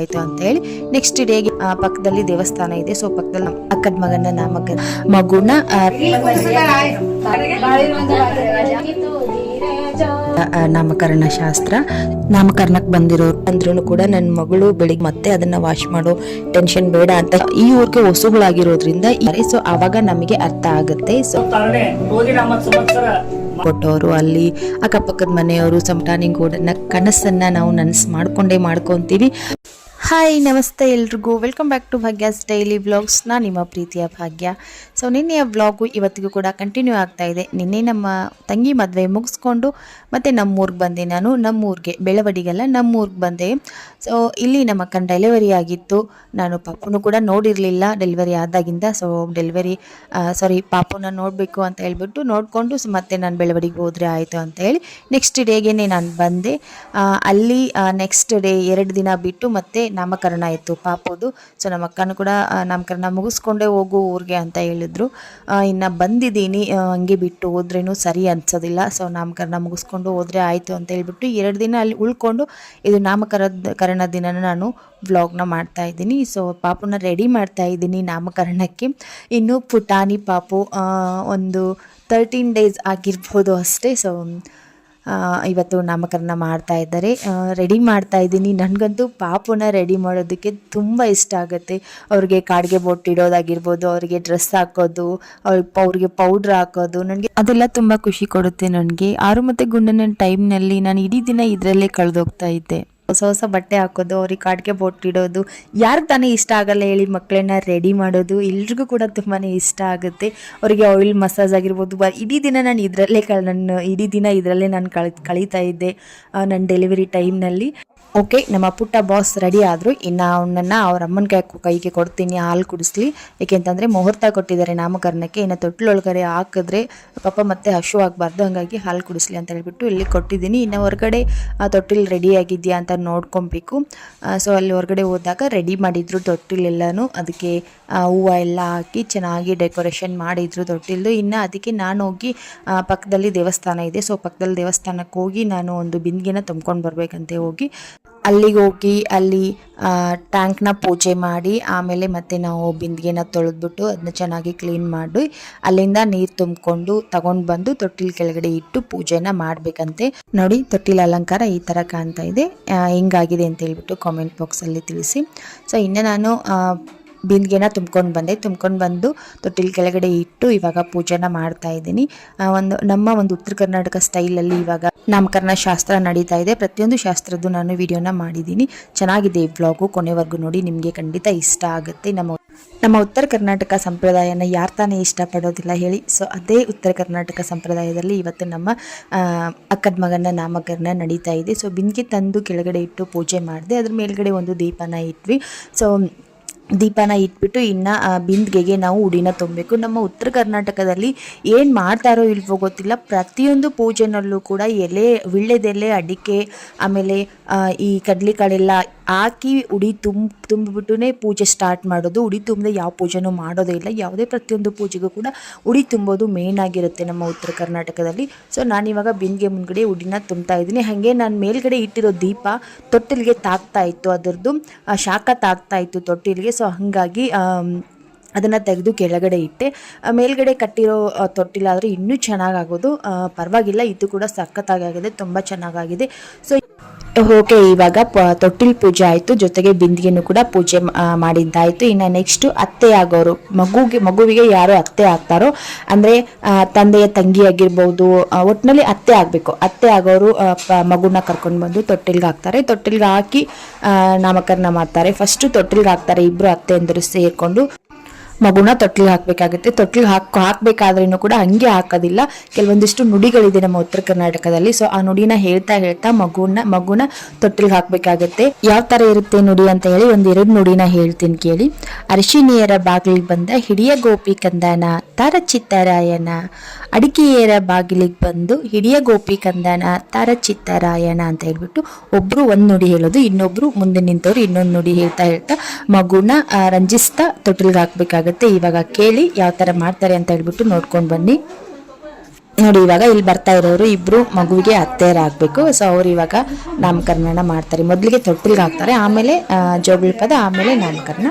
ಆಯ್ತು ಅಂತ ಹೇಳಿ ನೆಕ್ಸ್ಟ್ ಡೇಗೆ ಪಕ್ಕದಲ್ಲಿ ದೇವಸ್ಥಾನ ಇದೆ. ಸೊ ಪಕ್ಕದಲ್ಲಿ ಅಕ್ಕದ ಮಗನ ಮಗುನ ನಾಮಕರಣ ಶಾಸ್ತ್ರ ನಾಮಕರಣಕ್ಕೆ ಬಂದಿರೋರು ಅಂದ್ರೂ ಕೂಡ ನನ್ನ ಮಗಳು ಬೆಳಿಗ್ಗೆ ಮತ್ತೆ ಅದನ್ನ ವಾಶ್ ಮಾಡೋ ಟೆನ್ಷನ್ ಬೇಡ ಅಂತ ಈ ಊರಿಗೆ ಹೊಸಗಳಾಗಿರೋದ್ರಿಂದ ಸೊ ಅವಾಗ ನಮಗೆ ಅರ್ಥ ಆಗುತ್ತೆ. ಸೊ ಕೊಟ್ಟವರು ಅಲ್ಲಿ ಅಕ್ಕಪಕ್ಕದ ಮನೆಯವರು ಸಮಟಾನಿಂಗ್ ಗೋಡನ್ನ ಕನಸನ್ನ ನಾವು ಮಾಡ್ಕೊಂತೀವಿ. ಹಾಯ್ ನಮಸ್ತೆ ಎಲ್ರಿಗೂ, welcome back to Bhagya's daily vlogs. ನಾನು ನಿಮ್ಮ ಪ್ರೀತಿಯ ಭಾಗ್ಯ. ಸೊ ನಿನ್ನೆಯ ವ್ಲಾಗು ಇವತ್ತಿಗೂ ಕೂಡ ಕಂಟಿನ್ಯೂ ಆಗ್ತಾ ಇದೆ. ನಿನ್ನೆ ನಮ್ಮ ತಂಗಿ ಮದುವೆ ಮುಗಿಸ್ಕೊಂಡು ಮತ್ತು ನಮ್ಮೂರಿಗೆ ಬಂದೆ. ನಾನು ನಮ್ಮೂರಿಗೆ ಬೆಳವಡಿಗೆಲ್ಲ ನಮ್ಮೂರಿಗೆ ಬಂದೆ. ಸೊ ಇಲ್ಲಿ ನಮ್ಮ ಅಕ್ಕನ ಡೆಲಿವರಿ ಆಗಿತ್ತು. ನಾನು ಪಾಪುನು ಕೂಡ ನೋಡಿರಲಿಲ್ಲ ಡೆಲಿವರಿ ಆದಾಗಿಂದ. ಸೊ ಪಾಪುನ ನೋಡಬೇಕು ಅಂತ ಹೇಳ್ಬಿಟ್ಟು ನೋಡಿಕೊಂಡು ಮತ್ತೆ ನಾನು ಬೆಳವಡಿಗೆ ಹೋದರೆ ಆಯಿತು ಅಂತ ಹೇಳಿ ನೆಕ್ಸ್ಟ್ ಡೇಗೆ ನಾನು ಬಂದೆ. ಅಲ್ಲಿ ನೆಕ್ಸ್ಟ್ ಡೇ 2 ದಿನ ಬಿಟ್ಟು ಮತ್ತೆ ನಾಮಕರಣ ಇತ್ತು ಪಾಪುದು. ಸೊ ನಮ್ಮ ಅಕ್ಕನೂ ಕೂಡ ನಾಮಕರಣ ಮುಗಿಸ್ಕೊಂಡೇ ಹೋಗು ಊರಿಗೆ ಅಂತ ಹೇಳಿದ್ರು. ಇನ್ನು ಬಂದಿದ್ದೀನಿ, ಹಂಗೆ ಬಿಟ್ಟು ಹೋದ್ರೇನು ಸರಿ ಅನ್ಸೋದಿಲ್ಲ. ಸೊ ನಾಮಕರಣ ಮುಗಿಸ್ಕೊಂಡು ಹೋದರೆ ಆಯಿತು ಅಂತ ಹೇಳ್ಬಿಟ್ಟು 2 ದಿನ ಅಲ್ಲಿ ಉಳ್ಕೊಂಡು ಇದು ನಾಮಕರಣ ದಿನ ನಾನು ವ್ಲಾಗ್ನ ಮಾಡ್ತಾ ಇದ್ದೀನಿ. ಸೊ ಪಾಪುನ ರೆಡಿ ಮಾಡ್ತಾ ಇದ್ದೀನಿ ನಾಮಕರಣಕ್ಕೆ. ಇನ್ನು ಪುಟಾಣಿ ಪಾಪು ಒಂದು 13 ಡೇಸ್ ಆಗಿರ್ಬೋದು ಅಷ್ಟೇ. ಸೊ ಇವತ್ತು ನಾಮಕರಣ ಮಾಡ್ತಾ ಇದ್ದಾರೆ, ರೆಡಿ ಮಾಡ್ತಾ ಇದ್ದೀನಿ. ನನಗಂತೂ ಪಾಪುನ ರೆಡಿ ಮಾಡೋದಕ್ಕೆ ತುಂಬ ಇಷ್ಟ ಆಗುತ್ತೆ. ಅವ್ರಿಗೆ ಕಾಡಿಗೆ ಬೊಟ್ಟಿಡೋದಾಗಿರ್ಬೋದು, ಅವರಿಗೆ ಡ್ರೆಸ್ ಹಾಕೋದು, ಅವ್ರಿಗೆ ಪೌಡ್ರ್ ಹಾಕೋದು, ನನಗೆ ಅದೆಲ್ಲ ತುಂಬ ಖುಷಿ ಕೊಡುತ್ತೆ. ನನಗೆ 6 ಮತ್ತು ಗುಂಡನ ಟೈಮ್ನಲ್ಲಿ ನಾನು ಇಡೀ ದಿನ ಇದರಲ್ಲೇ ಕಳೆದೋಗ್ತಾ ಇದ್ದೆ. ಹೊಸ ಬಟ್ಟೆ ಹಾಕೋದು, ಅವ್ರಿಗೆ ಕಾಡಿಗೆ ಬೊಟ್ಟಿಡೋದು, ಯಾರು ತಾನೇ ಇಷ್ಟ ಆಗಲ್ಲ ಹೇಳಿ ಮಕ್ಕಳನ್ನ ರೆಡಿ ಮಾಡೋದು. ಎಲ್ರಿಗೂ ಕೂಡ ತುಂಬಾ ಇಷ್ಟ ಆಗುತ್ತೆ. ಅವರಿಗೆ ಆಯಿಲ್ ಮಸಾಜ್ ಆಗಿರ್ಬೋದು. ಇಡೀ ದಿನ ನಾನು ಇದರಲ್ಲೇ ನಾನು ಕಳೀತಾ ಇದ್ದೆ ನನ್ನ ಡೆಲಿವರಿ ಟೈಮ್ನಲ್ಲಿ. ಓಕೆ, ನಮ್ಮ ಪುಟ್ಟ ಬಾಸ್ ರೆಡಿ ಆದರು. ಇನ್ನು ಅವನನ್ನು ಅವ್ರ ಅಮ್ಮನ ಕೈಗೆ ಕೊಡ್ತೀನಿ ಹಾಲು ಕುಡಿಸ್ಲಿ. ಏಕೆಂತಂದರೆ ಮುಹೂರ್ತ ಕೊಟ್ಟಿದ್ದಾರೆ ನಾಮಕರಣಕ್ಕೆ. ಇನ್ನು ತೊಟ್ಲೊಳಗಡೆ ಹಾಕಿದ್ರೆ ಪಾಪ ಮತ್ತೆ ಹಶು ಆಗಬಾರ್ದು, ಹಾಗಾಗಿ ಹಾಲು ಕುಡಿಸ್ಲಿ ಅಂತ ಹೇಳ್ಬಿಟ್ಟು ಇಲ್ಲಿ ಕೊಟ್ಟಿದ್ದೀನಿ. ಇನ್ನು ಹೊರಗಡೆ ತೊಟ್ಟಿಲ್ ರೆಡಿ ಆಗಿದೆಯಾ ಅಂತ ನೋಡ್ಕೊಬೇಕು. ಸೊ ಅಲ್ಲಿ ಹೊರಗಡೆ ಹೋದಾಗ ರೆಡಿ ಮಾಡಿದ್ರು ತೊಟ್ಟಿಲೆಲ್ಲನೂ. ಅದಕ್ಕೆ ಹೂವು ಎಲ್ಲ ಹಾಕಿ ಚೆನ್ನಾಗಿ ಡೆಕೋರೇಷನ್ ಮಾಡಿದ್ರು ತೊಟ್ಟಿಲ್ದು. ಇನ್ನು ಅದಕ್ಕೆ ನಾನು ಹೋಗಿ ಪಕ್ಕದಲ್ಲಿ ದೇವಸ್ಥಾನ ಇದೆ. ಸೊ ಪಕ್ಕದಲ್ಲಿ ದೇವಸ್ಥಾನಕ್ಕೆ ಹೋಗಿ ನಾನು ಒಂದು ಬಿಂದಿಗೆನ ತುಂಬ್ಕೊಂಡು ಬರಬೇಕಂತೆ. ಅಲ್ಲಿಗೆ ಹೋಗಿ ಅಲ್ಲಿ ಟ್ಯಾಂಕ್ನ ಪೂಜೆ ಮಾಡಿ ಆಮೇಲೆ ಮತ್ತೆ ನಾವು ಬಿಂದಿಗೆನ ತೊಳೆದ್ಬಿಟ್ಟು ಅದನ್ನ ಚೆನ್ನಾಗಿ ಕ್ಲೀನ್ ಮಾಡಿ ಅಲ್ಲಿಂದ ನೀರು ತುಂಬಿಕೊಂಡು ತಗೊಂಡು ಬಂದು ತೊಟ್ಟಿಲ್ ಕೆಳಗಡೆ ಇಟ್ಟು ಪೂಜೆನ ಮಾಡಬೇಕಂತೆ. ನೋಡಿ ತೊಟ್ಟಿಲ ಅಲಂಕಾರ ಈ ಥರ ಕಾಣ್ತಾ ಇದೆ. ಹೆಂಗಾಗಿದೆ ಅಂತ ಹೇಳ್ಬಿಟ್ಟು ಕಾಮೆಂಟ್ ಬಾಕ್ಸಲ್ಲಿ ತಿಳಿಸಿ. ಸೊ ಇನ್ನು ನಾನು ಬಿಂದಿಗೆನ ತುಂಬ್ಕೊಂಡು ಬಂದು ತೊಟ್ಟಿಲ್ ಕೆಳಗಡೆ ಇಟ್ಟು ಇವಾಗ ಪೂಜೆನ ಮಾಡ್ತಾ ಇದ್ದೀನಿ. ನಮ್ಮ ಒಂದು ಉತ್ತರ ಕರ್ನಾಟಕ ಸ್ಟೈಲಲ್ಲಿ ಇವಾಗ ನಾಮಕರಣ ಶಾಸ್ತ್ರ ನಡೀತಾ ಇದೆ. ಪ್ರತಿಯೊಂದು ಶಾಸ್ತ್ರದ್ದು ನಾನು ವಿಡಿಯೋನ ಮಾಡಿದ್ದೀನಿ. ಚೆನ್ನಾಗಿದೆ ಈ ವ್ಲಾಗು, ಕೊನೆವರೆಗೂ ನೋಡಿ, ನಿಮಗೆ ಖಂಡಿತ ಇಷ್ಟ ಆಗುತ್ತೆ. ನಮ್ಮ ಉತ್ತರ ಕರ್ನಾಟಕ ಸಂಪ್ರದಾಯನ ಯಾರು ತಾನೇ ಇಷ್ಟಪಡೋದಿಲ್ಲ ಹೇಳಿ. ಸೊ ಅದೇ ಉತ್ತರ ಕರ್ನಾಟಕ ಸಂಪ್ರದಾಯದಲ್ಲಿ ಇವತ್ತು ನಮ್ಮ ಅಕ್ಕದ ಮಗನ ನಾಮಕರಣ ನಡೀತಾ ಇದೆ. ಸೊ ಬಿಂದಿಗೆ ತಂದು ಕೆಳಗಡೆ ಇಟ್ಟು ಪೂಜೆ ಮಾಡಿದೆ. ಅದ್ರ ಮೇಲ್ಗಡೆ ಒಂದು ದೀಪನ ಇಟ್ವಿ. ಸೊ ದೀಪನ ಇಟ್ಬಿಟ್ಟು ಇನ್ನು ಬಿಂದಿಗೆಗೆ ನಾವು ಉಡಿನ ತುಂಬಬೇಕು. ನಮ್ಮ ಉತ್ತರ ಕರ್ನಾಟಕದಲ್ಲಿ ಏನು ಮಾಡ್ತಾರೋ ಇಲ್ವೋ ಗೊತ್ತಿಲ್ಲ, ಪ್ರತಿಯೊಂದು ಪೂಜೆನಲ್ಲೂ ಕೂಡ ವಿಳ್ಳೆದೆಲೆ, ಅಡಿಕೆ, ಆಮೇಲೆ ಈ ಕಡಲೆಕಾಳೆಲ್ಲ ಹಾಕಿ ಉಡಿ ತುಂಬಿಬಿಟ್ಟೇ ಪೂಜೆ ಸ್ಟಾರ್ಟ್ ಮಾಡೋದು. ಉಡಿ ತುಂಬದೆ ಯಾವ ಪೂಜೆನೂ ಮಾಡೋದೇ ಇಲ್ಲ. ಯಾವುದೇ ಪ್ರತಿಯೊಂದು ಪೂಜೆಗೂ ಕೂಡ ಉಡಿ ತುಂಬೋದು ಮೇನ್ ಆಗಿರುತ್ತೆ ನಮ್ಮ ಉತ್ತರ ಕರ್ನಾಟಕದಲ್ಲಿ. ಸೊ ನಾನಿವಾಗ ಬಿಂದಿಗೆ ಮುಂದ್ಗಡೆ ಉಡಿನ ತುಂಬ್ತಾ ಇದ್ದೀನಿ. ಹಾಗೆ ನಾನು ಮೇಲ್ಗಡೆ ಇಟ್ಟಿರೋ ದೀಪ ತೊಟ್ಟಿಲಿಗೆ ತಾಗ್ತಾ ಇತ್ತು, ಅದರದ್ದು ಶಾಖ ತಾಗ್ತಾ ಇತ್ತು ತೊಟ್ಟಿಲಿಗೆ. ಸೊ ಹಾಗಾಗಿ ಅದನ್ನು ತೆಗೆದು ಕೆಳಗಡೆ ಇಟ್ಟೆ. ಮೇಲ್ಗಡೆ ಕಟ್ಟಿರೋ ತೊಟ್ಟಿಲಾದರೆ ಇನ್ನೂ ಚೆನ್ನಾಗಾಗೋದು. ಪರವಾಗಿಲ್ಲ, ಇದು ಕೂಡ ಸಖತ್ತಾಗಿದೆ, ತುಂಬ ಚೆನ್ನಾಗಾಗಿದೆ. ಸೊ ಓಕೆ, ಇವಾಗ ತೊಟ್ಟಿಲ್ ಪೂಜೆ ಆಯಿತು, ಜೊತೆಗೆ ಬಿಂದಿಗೆನೂ ಕೂಡ ಪೂಜೆ ಮಾಡಿದ್ದಾಯಿತು. ಇನ್ನು ನೆಕ್ಸ್ಟು ಅತ್ತೆ ಆಗೋರು, ಮಗುವಿಗೆ ಯಾರು ಅತ್ತೆ ಆಗ್ತಾರೋ ಅಂದರೆ ತಂದೆಯ ತಂಗಿ ಆಗಿರ್ಬೋದು, ಒಟ್ಟಿನಲ್ಲಿ ಅತ್ತೆ ಆಗಬೇಕು. ಅತ್ತೆ ಆಗೋರು ಮಗುನ ಕರ್ಕೊಂಡು ಬಂದು ತೊಟ್ಟಿಲ್ಗೆ ಹಾಕ್ತಾರೆ. ತೊಟ್ಟಿಲ್ಗೆ ಹಾಕಿ ನಾಮಕರಣ ಮಾಡ್ತಾರೆ. ಫಸ್ಟು ತೊಟ್ಟಿಲ್ಗೆ ಹಾಕ್ತಾರೆ, ಇಬ್ಬರು ಅತ್ತೆಯಂದರು ಸೇರಿಕೊಂಡು ಮಗುನ ತೊಟ್ಟಿಗೆ ಹಾಕಬೇಕಾಗುತ್ತೆ. ತೊಟ್ಟಿಗೆ ಹಾಕಬೇಕಾದ್ರೂ ಕೂಡ ಹಂಗೆ ಹಾಕೋದಿಲ್ಲ, ಕೆಲವೊಂದಿಷ್ಟು ನುಡಿಗಳಿದೆ ನಮ್ಮ ಉತ್ತರ ಕರ್ನಾಟಕದಲ್ಲಿ. ಸೊ ಆ ನುಡಿನ ಹೇಳ್ತಾ ಮಗುನ ತೊಟ್ಟಿಗೆ ಹಾಕಬೇಕಾಗುತ್ತೆ. ಯಾವ ಥರ ಇರುತ್ತೆ ನುಡಿ ಅಂತ ಹೇಳಿ 1-2 ನುಡಿನ ಹೇಳ್ತೀನಿ ಕೇಳಿ. ಅರಿಶಿಣಿಯರ ಬಾಗಿಲಿಗೆ ಬಂದ ಹಿಡಿಯ ಗೋಪಿ ಕಂದನ ತಾರಚಿತ್ತರಾಯನ, ಅಡಿಕೆಯರ ಬಾಗಿಲಿಗೆ ಬಂದು ಹಿಡಿಯ ಗೋಪಿ ಕಂದನ ತಾರಚಿತ್ತರಾಯನ ಅಂತ ಹೇಳ್ಬಿಟ್ಟು ಒಬ್ರು ಒಂದು ನುಡಿ ಹೇಳೋದು, ಇನ್ನೊಬ್ರು ಮುಂದೆ ನಿಂತವ್ರು ಇನ್ನೊಂದು ನುಡಿ ಹೇಳ್ತಾ ಮಗುನ ರಂಜಿಸ್ತಾ ತೊಟ್ಟಿಗೆ ಹಾಕಬೇಕಾಗುತ್ತೆ. ಇವಾಗ ಕೇಳಿ ಯಾವ ಥರ ಮಾಡ್ತಾರೆ ಅಂತ ಹೇಳ್ಬಿಟ್ಟು ನೋಡ್ಕೊಂಡು ಬನ್ನಿ. ನೋಡಿ ಇವಾಗ ಇಲ್ಲಿ ಬರ್ತಾ ಇರೋರು ಇಬ್ರು ಮಗುವಿಗೆ ಅತ್ತೆಯರಾಗಬೇಕು. ಸೊ ಅವ್ರು ಇವಾಗ ನಾಮಕರಣ ಮಾಡ್ತಾರೆ. ಮೊದಲಿಗೆ ತೊಟ್ಟಿಲ್ಗೆ ಹಾಕ್ತಾರೆ, ಆಮೇಲೆ ಜೋಗುಳ ಪದ, ಆಮೇಲೆ ನಾಮಕರಣ.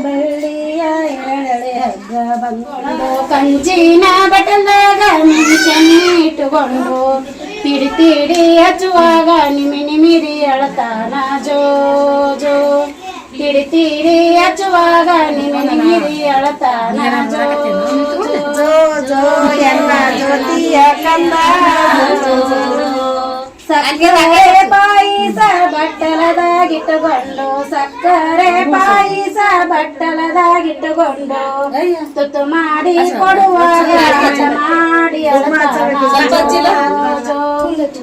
ಬೆಳ್ಳಿಯ ಎರಳೆ ಹಗ್ಗ ಬಂದು ಕಂಚಿನ ಬಟಲಾಗ ಮಿಷನ್ ಇಟ್ಟುಕೊಂಡು ತಿಡಿ ತಿಡಿ ಹಚ್ಚುವಾಗ ನಿಮಿ ನಿಮಿರಿ ಅಳತಾನ ಜೋ ಜೋ ತಿಡಿ ತಿಡಿ ಹಚ್ಚುವಾಗ ನಿಮಿ ನಿಮಿರಿ ಅಳತಾನ ಜೋ ಜೋ ಜೋ ಎಲ್ಲ ಜ್ಯೋತಿಯ ಕಂದ ಸಕ್ಕರೆ ಪಾಯಸ ಬಟ್ಟಲದಾಗಿಟ್ಟುಕೊಂಡು ಸಕ್ಕರೆ ಪಾಯಸ ಬಟ್ಟಲದಾಗಿಟ್ಟುಕೊಂಡು ತುತ್ತು ಮಾಡಿ ಕೊಡುವಾಗ ಮಾಡಿ